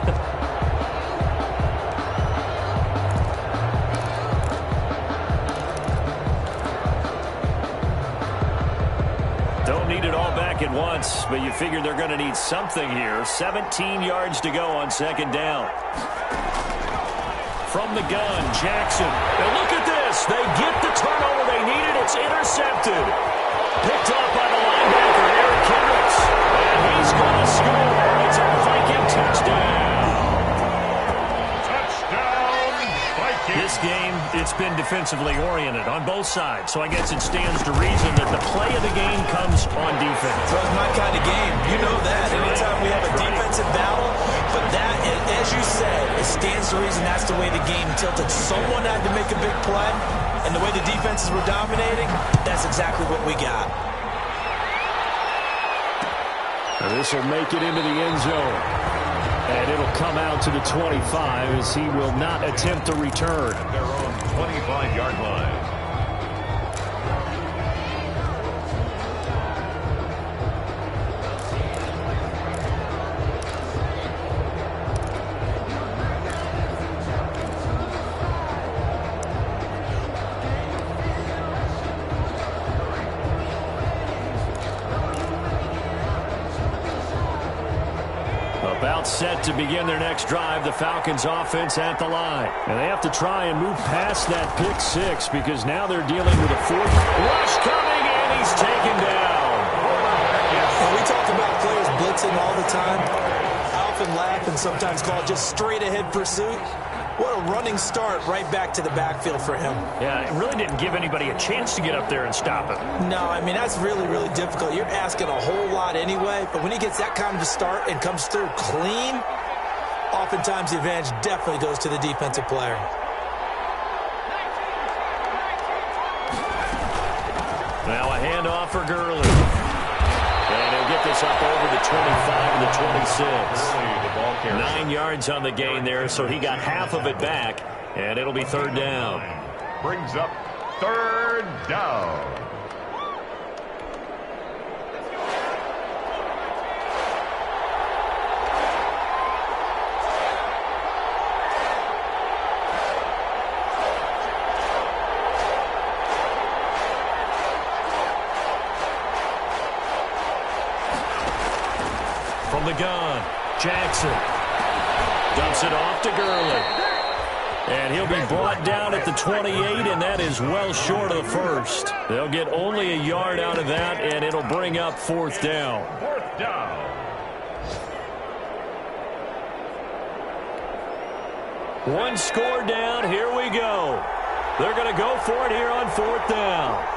Don't need it all back at once, but you figure they're going to need something here. 17 yards to go on 2nd down. From the gun, Jackson. Now look at this. They get the turnover they needed. It's intercepted. Picked up by the linebacker, Eric Kendricks. And he's going to score. It's a Viking touchdown. Touchdown, Vikings. This this game, it's been defensively oriented on both sides. So I guess it stands to reason that the play of the game comes on defense. So it's my kind of game. You know that. Anytime we have a defensive battle, but that, as you said, it stands to reason that's the way the game tilted. Someone had to make a big play, and the way the defenses were dominating, that's exactly what we got. This will make it into the end zone. And it'll come out to the 25 as he will not attempt to return. At their own 25-yard line. About set to begin their next drive, the Falcons offense at the line. And they have to try and move past that pick six because now they're dealing with a fourth rush coming, and he's taken down. When we talk about players blitzing all the time, I often laugh and sometimes call it just straight ahead pursuit. What a running start right back to the backfield for him. Yeah, it really didn't give anybody a chance to get up there and stop him. No, I mean, that's really, really difficult. You're asking a whole lot anyway, but when he gets that kind of a start and comes through clean, oftentimes the advantage definitely goes to the defensive player. Now a handoff for Gurley. And he'll get this up over the 25 and the 26. 9 yards on the gain there, so he got half of it back, and it'll be third down. Brings up third down. From the gun, Jackson dumps it off to Gurley. And he'll be brought down at the 28, and that is well short of the first. They'll get only a yard out of that, and it'll bring up fourth down. Fourth down. One score down. Here we go. They're going to go for it here on fourth down.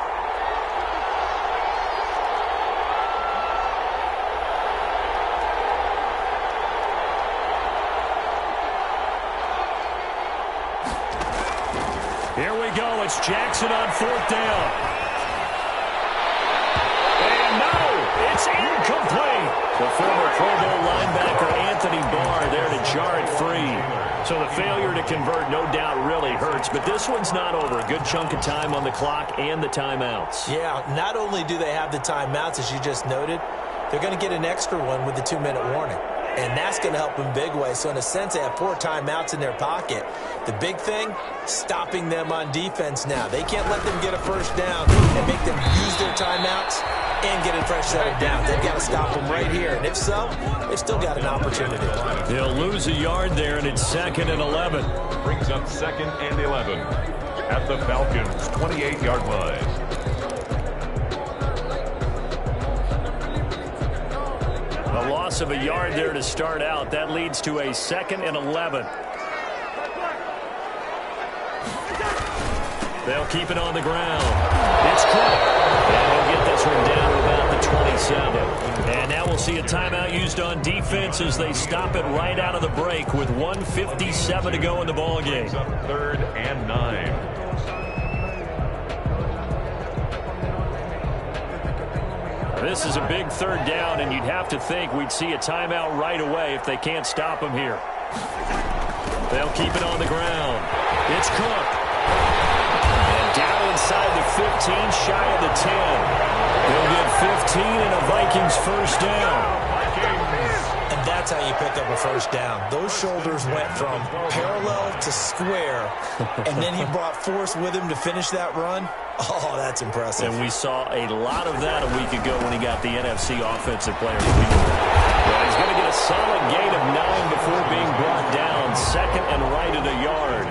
Here we go. It's Jackson on fourth down. And no, it's incomplete. The former Pro Bowl linebacker Anthony Barr there to jar it free. So the failure to convert no doubt really hurts, but this one's not over. A good chunk of time on the clock and the timeouts. Yeah, not only do they have the timeouts, as you just noted, they're going to get an extra one with the 2-minute warning. And that's going to help in big ways. So in a sense, they have 4 timeouts in their pocket. The big thing, stopping them on defense now. They can't let them get a first down and make them use their timeouts and get a fresh set of downs. They've got to stop them right here. And if so, they've still got an opportunity. They'll lose a yard there, and it's 2nd and 11. Brings up 2nd and 11 at the Falcons' 28-yard line. A loss of a yard there to start out. That leads to a 2nd and 11. They'll keep it on the ground. It's Cook. And he'll get this one down to about the 27. And now we'll see a timeout used on defense as they stop it right out of the break with 1:57 to go in the ballgame. 3rd and 9. This is a big third down, and you'd have to think we'd see a timeout right away if they can't stop him here. They'll keep it on the ground. It's Cook. And down inside the 15, shy of the 10. He'll get 15 and a Vikings first down. And that's how you pick up a first down. Those shoulders went from parallel to square, and then he brought force with him to finish that run. Oh, that's impressive. And we saw a lot of that a week ago when he got the NFC Offensive Player of the Week. Well, he's going to get a solid gain of 9 before being brought down. second and right at a yard.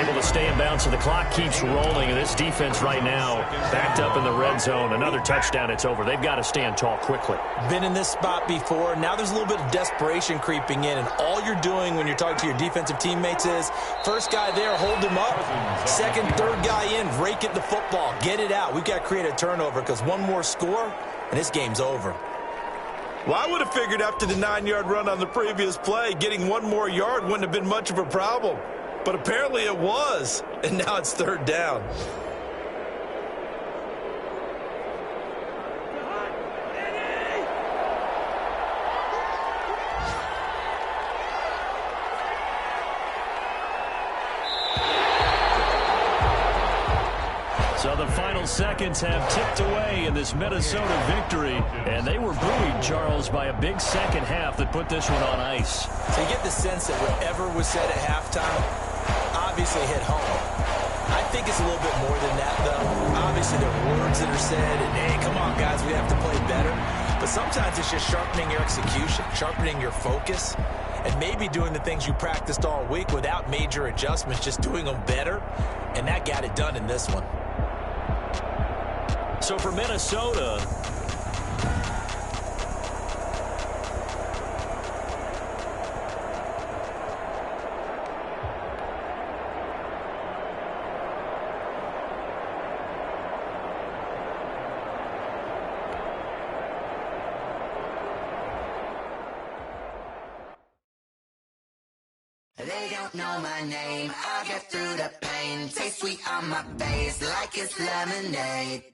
Able to stay in bounds, so the clock keeps rolling. And this defense right now backed up in the red zone. Another touchdown, it's over. They've got to stand tall quickly. Been in this spot before. Now there's a little bit of desperation creeping in, and all you're doing when you're talking to your defensive teammates is first guy there, hold him up. Second, third guy in, rake at the football. Get it out. We've got to create a turnover because one more score, and this game's over. Well, I would have figured after the 9-yard run on the previous play, getting one more yard wouldn't have been much of a problem. But apparently it was, and now it's third down. So the final seconds have ticked away in this Minnesota victory, and they were buoyed, Charles, by a big second half that put this one on ice. So you get the sense that whatever was said at halftime obviously hit home. I think it's a little bit more than that, though. Obviously, there are words that are said, and, hey, come on, guys, we have to play better. But sometimes it's just sharpening your execution, sharpening your focus, and maybe doing the things you practiced all week without major adjustments, just doing them better, and that got it done in this one. So for Minnesota, they don't know my name. I'll get through the pain. Taste sweet on my face like it's lemonade.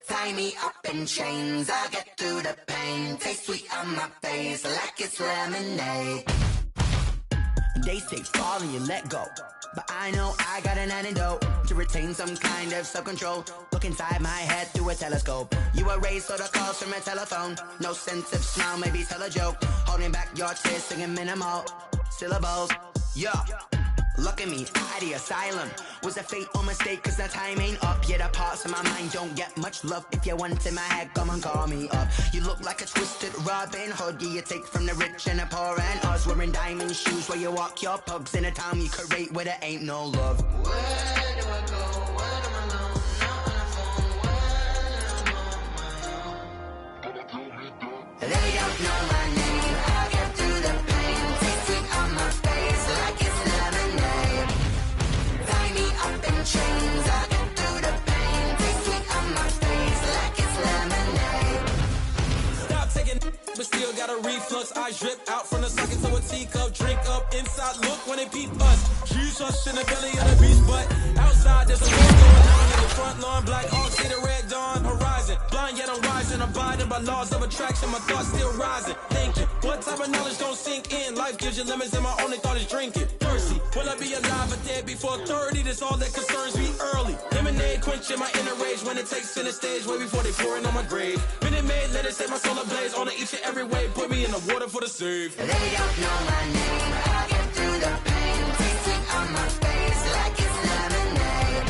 Tie me up in chains, I'll get through the pain. Taste sweet on my face like it's lemonade. They say fall and you let go, but I know I got an antidote to retain some kind of self-control. Look inside my head through a telescope. You erase all the calls from a telephone. No sense of smile, maybe tell a joke. Holding back your tears, singing minimal syllables. Yeah. Look at me, out of asylum. Was a fate or mistake, cause the time ain't up. Yet the parts of my mind don't get much love. If you want in my head, come and call me up. You look like a twisted Robin Hood. Yeah, you take from the rich and the poor and us. Wearing diamond shoes where you walk your pugs in a town you create where there ain't no love. Where do I go? When am I alone? Not on the phone, when I'm on my own. They don't know my name. I'll get through the pain. Taste sweet on my face like it's lemonade. Tie me up in chains. I'll get through the pain. Taste sweet on my face like it's lemonade. Stop taking, but still got a reflux. I drip out from the socket to a teacup. Drink up inside. Look when they peep us. Jesus in the belly of the beast, but outside there's a war going on in the front lawn. Black Hawk, see the red dawn horizon. Blind yet I'm rising, abiding by laws of attraction. My thoughts still rising, thinking what type of knowledge don't sink in? Life gives you lemons and my only thought is drinking. Thirsty, will I be alive or dead before 30? That's all that concerns me early. Lemonade quenching my inner rage when it takes center stage way before they pouring on my grave. Minute Maid, let it set my soul ablaze on each and every way. Put me in the water for the save. They don't know my name. I'll get through the pain. Taste sweet on my face like it's lemonade.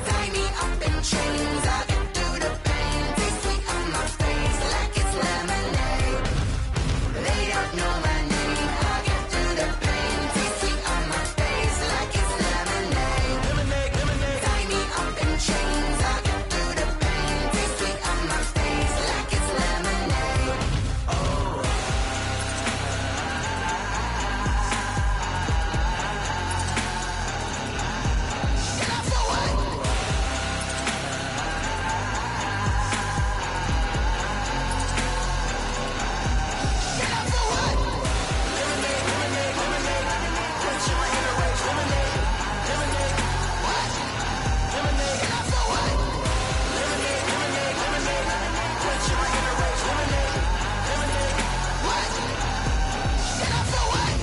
Tie me up in chains. I'll get through the pain. Taste sweet on my face like it's lemonade. They don't know my name. I'll get through the pain. Taste sweet on my face like it's lemonade. Lemonade, lemonade. Tie me up in chains. I'll get through the pain. Taste sweet on my face like it's lemonade. Oh. Get up for what? Get up for what? Lemonade, lemonade, lemonade. Quenching my inner rage. Lemonade, lemonade. What? Lemonade, Get up for what? lemonade, lemonade, lemonade. Quenching my inner rage. Lemonade, lemonade. What? Get up for what?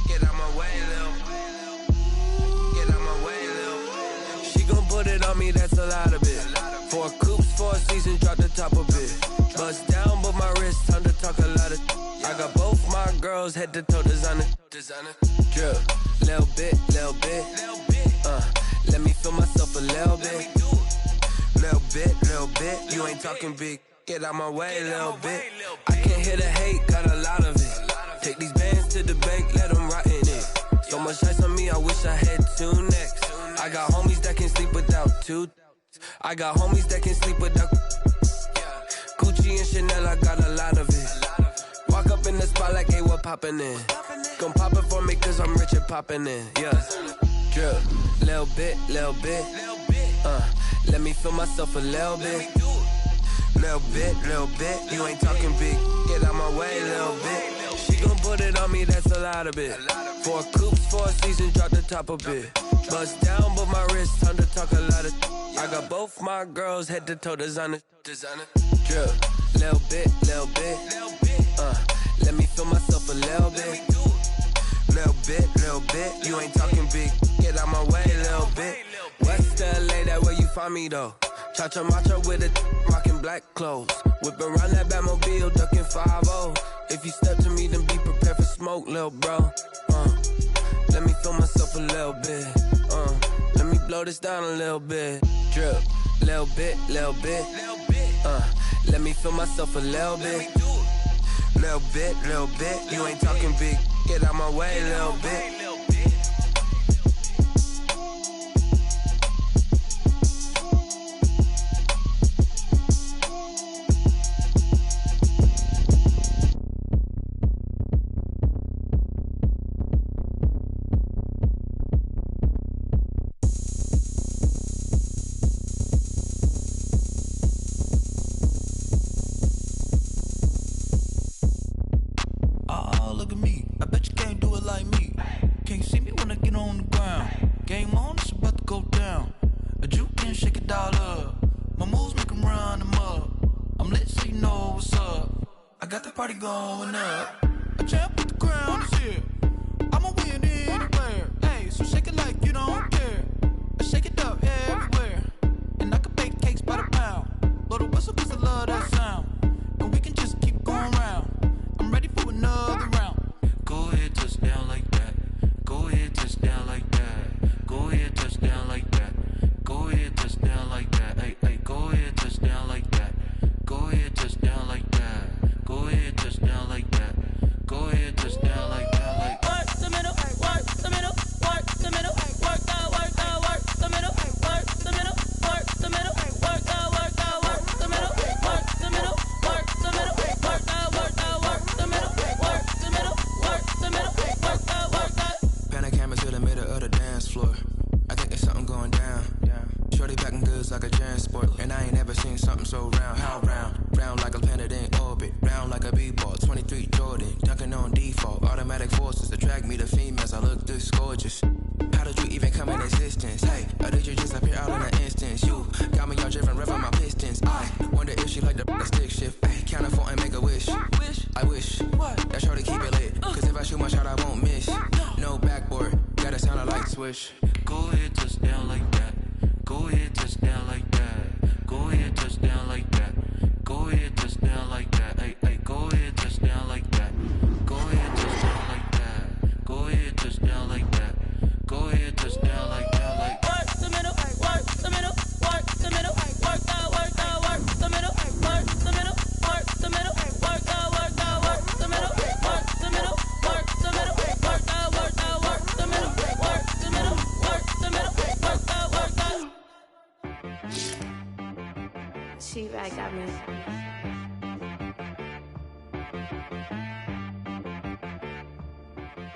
Get out my way, Lil. Get out my way, Lil. She gon' put it on me, that's a lot of it. 4 coops, 4 seasons, drop the top a bit. Bust down, but my wrist, time to talk a lot of. I got both my girls, head to toe designer. Drip, little bit, little bit. Let me feel myself a little bit. Little bit. little bit. You ain't talking big. Get out my way, little bit. I can't hear the hate, got a lot of it. Take these bands to the bank, let them rot in it. So much ice on me, I wish I had two necks. I got homies that can sleep without two. I got homies that can sleep without Gucci and Chanel, I got a lot of it. Walk up in the spot like, hey, what poppin' in? Gon' pop it for me cause I'm rich and poppin' in, yeah. Drip, little bit, little bit. Let me feel myself a little bit. Little bit, you ain't talking big. Get out my way, little bit. She gon' put it on me, that's a lot of it. 4 coops, 4 seasons, drop the top a bit. Bust down, but my wrist, time to talk a lot of. I got both my girls, head to toe designer. Drip, little bit, little bit. Let me feel myself a little bit. Little bit, you ain't talking big. Get out my way, little bit. West LA, that where you find me though. Cha-cha macha with a rockin' black clothes. Whip around that Batmobile, ducking 5-0. If you step to me, then be prepared for smoke, lil' bro. Let me feel myself a little bit. Let me blow this down a little bit. Drip, little bit, little bit. Let me feel myself a little bit. Little bit. You ain't talking big. Get out my way, little bit. Going up, a champ with the crown is here. I'ma win anywhere. Hey, so shake it like you don't care. I shake it up everywhere, and I can bake cakes by the pound. Blow the whistle 'cause I love that sound, and we can just keep going round. I'm ready for another round. Go ahead, touch down like that. Go ahead, touch down like that. Go ahead, touch down like that. Go ahead, touch down like that. Hey, hey, go ahead, touch down like that. Go ahead, touch down like that. Go ahead, touch down like that. Go ahead, touch down like that. Like work the middle, work the middle, work the middle, work the middle, work the middle, work the middle, work the middle, work the middle, work the middle, work the middle, work the middle, work the middle, work the. Pan a camera to the middle of the dance floor. I think there's something going down. Shorty backing goods like a transport, and I ain't never seen something so round. How round? Round like a planet in orbit, round like a b-ball. 23 Jordan, dunking on default. Automatic forces attract me to females. I look this gorgeous. How did you even come in existence? Hey, or did you just appear out in an instance? You got me all driven, revving my pistons. I wonder if she like the stick shift. Hey, count a 4 and make a wish. I wish that shorty keep it lit. 'Cause if I shoot my shot, I won't miss. No backboard, gotta sound a light switch. go ahead, touch down like that. Go ahead, touch down like that. Go ahead, touch down like that. Go ahead, touch down like that. Hey, hey, go ahead, touch down like that. Go ahead, touch down like that. Go ahead, touch down like that. Go ahead, touch down like that. Like work the middle, work the middle, work the middle, work the middle, work the middle, work the middle, work the middle, work the middle, work the middle, work the middle, work the middle, work the middle, work the middle, work the middle. T-Bag got me.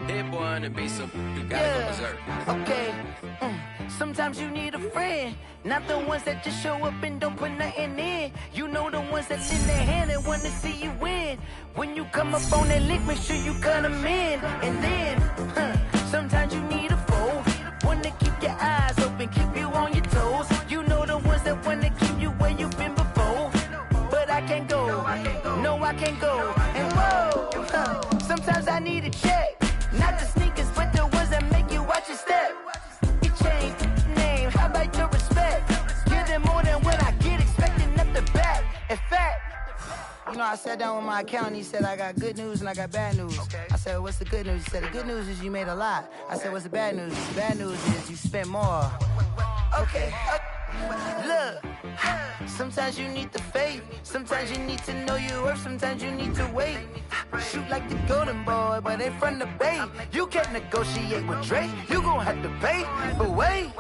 Hit boy on the beat, so you gotta go berserk. Okay. Sometimes you need a friend, not the ones that just show up and don't put nothing in. You know the ones that lend their hand and wanna see you win. When you come up on that lick, make sure you cut them in. And then, sometimes you need a foe, one to keep your eyes open, keep you on your toes. You know the ones that wanna keep you where you've been before. But I can't go, no I can't go. And whoa, sometimes I need a check. Not the sneakers, but the ones that make you watch your step. You change name, how about your respect? Give them more than what I get, expecting up the back. In fact, you know, I sat down with my accountant, he said, I got good news and I got bad news. I said, what's the good news? He said, the good news is you made a lot. I said, what's the bad news? The bad news is you spent more. Okay. Look, sometimes you need the faith. Sometimes you need to know your worth. Sometimes you need to wait. Shoot like the golden boy, but in front of Bay. You can't negotiate with Drake. You gon' have to pay. But wait,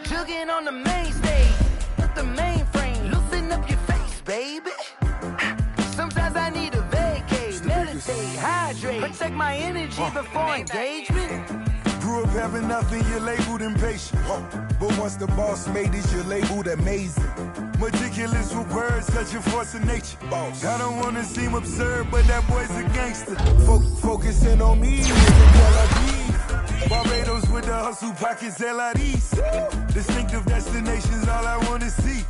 jugging on the main stage. Put the mainframe. Loosen up your face, baby. Sometimes I need a vacate. Meditate, hydrate. Protect my energy before engagement. Grew up having nothing, you're labeled impatient. But once the boss made it, you're labeled amazing. Meticulous with words, such a force of nature. Boss. I don't wanna seem absurd, but that boy's a gangster. Focusing on me, Barbados with the hustle pockets, LIDs. Distinctive destinations, all I wanna see.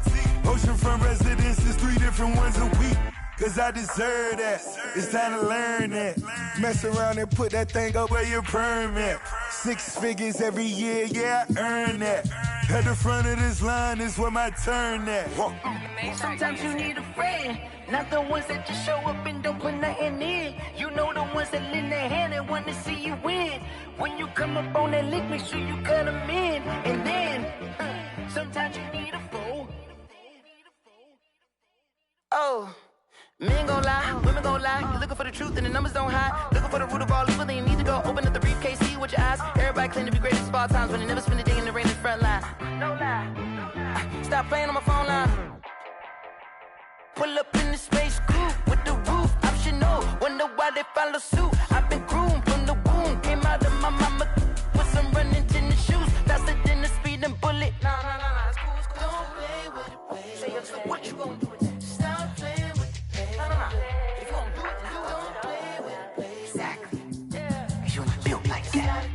Oceanfront residences, 3 different ones a week. Cause I deserve that, it's time to learn that. Mess around and put that thing up where your permit. 6 figures every year, yeah, I earn that. At the front of this line is where my turn at. Sometimes you need a friend, not the ones that just show up and don't put nothing in. You know the ones that lend their hand and want to see you win. When you come up on that lick, make sure you cut them in. And then, sometimes you need a foe. Oh. Men gon' lie, women gon' lie. You're looking for the truth and the numbers don't hide. Looking for the root of all evil, then you need to go open up the briefcase, see with your eyes. Everybody claim to be greatest of all times, but they never spend a day in the rain in the front line. No lie. Stop playing on my phone line. Pull up in the space coupe with the roof optional. Wonder why they follow suit. I've been groomed from the womb. Came out of my mama with some running tennis shoes. Faster than the speeding bullet. Nah, it's cool, it's cool. Don't play with it, baby. Say what you gon' do? Stop playing. If you gon' do it, then don't play with it, baby. Exactly. Yeah. Cause you ain't built like that.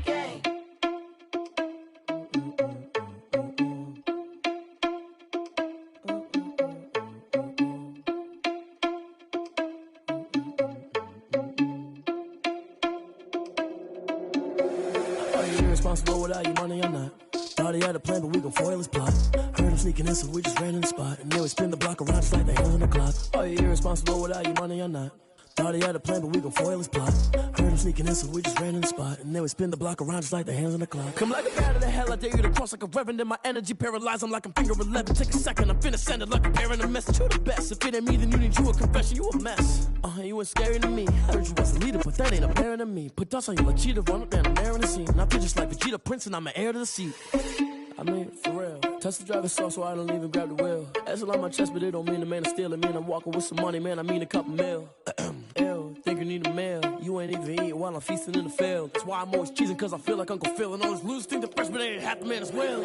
Are you irresponsible without your money or not? Thought he had a plan, but we gon' foil his plot. Heard him sneaking in, so we just ran in the spot. And then we spin the block around just like the hands on the clock. Are you irresponsible without your money or not? Thought he had a plan, but we gon' foil his plot. Heard him sneaking in, so we just ran in the spot. And then we spin the block around just like the hands on the clock. Come like a bat of the hell, I dare you to cross like a reverend. In my energy paralyzed, I'm like I'm finger 11. Take a second, I'm finna send it like a parent a message. You the best, if it ain't me, then you need you a confession. You a mess, you ain't scary to me. Heard you was a leader, but that ain't apparent to me. Put dust on you like Cheetah, run up down the air in the scene. I feel just like Vegeta Prince, and I'm an heir to the seat. I mean, for real. Touch the driver's soft so I don't even grab the wheel. That's on my chest, but it don't mean the man is stealing. Man, I'm walking with some money, man, I mean a couple mil. Ew, think you need a meal. You ain't even eating while I'm feasting in the field. That's why I'm always cheesing, cause I feel like Uncle Phil. And all those losers think the freshman ain't half the man as well.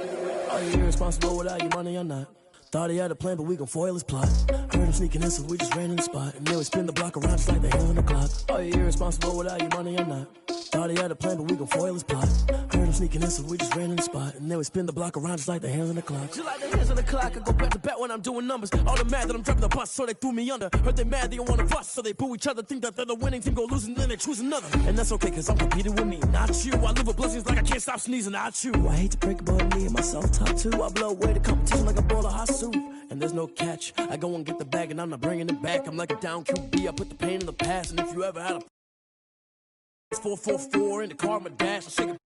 Are you irresponsible without your money or not? Thought he had a plan, but we gon' foil his plot. Heard him sneaking in, so we just ran in the spot. And then we spin the block around just like the hands on the clock. Are you irresponsible without your money or not? Thought he had a plan, but we gon' foil his plot. Heard him sneaking in, so we just ran in the spot. And then we spin the block around just like the hands on the clock. Just like the hands on the clock, I go back to back when I'm doing numbers. All the mad that I'm driving the bus, so they threw me under. Heard they mad, they don't wanna bust, so they boo each other. Think that they're the winning team, go losing, then they choose another. And that's okay, cause I'm competing with me, not you. I live with blessings like I can't stop sneezing, not you. I hate to break it, but me and myself top two. I blow away the competition like a bowl of hot soup. And there's no catch, I go and get the bag and I'm not bringing it back. I'm like a down QB, I put the pain in the past. And if you ever had a 444 in the car, my dash, I shake it.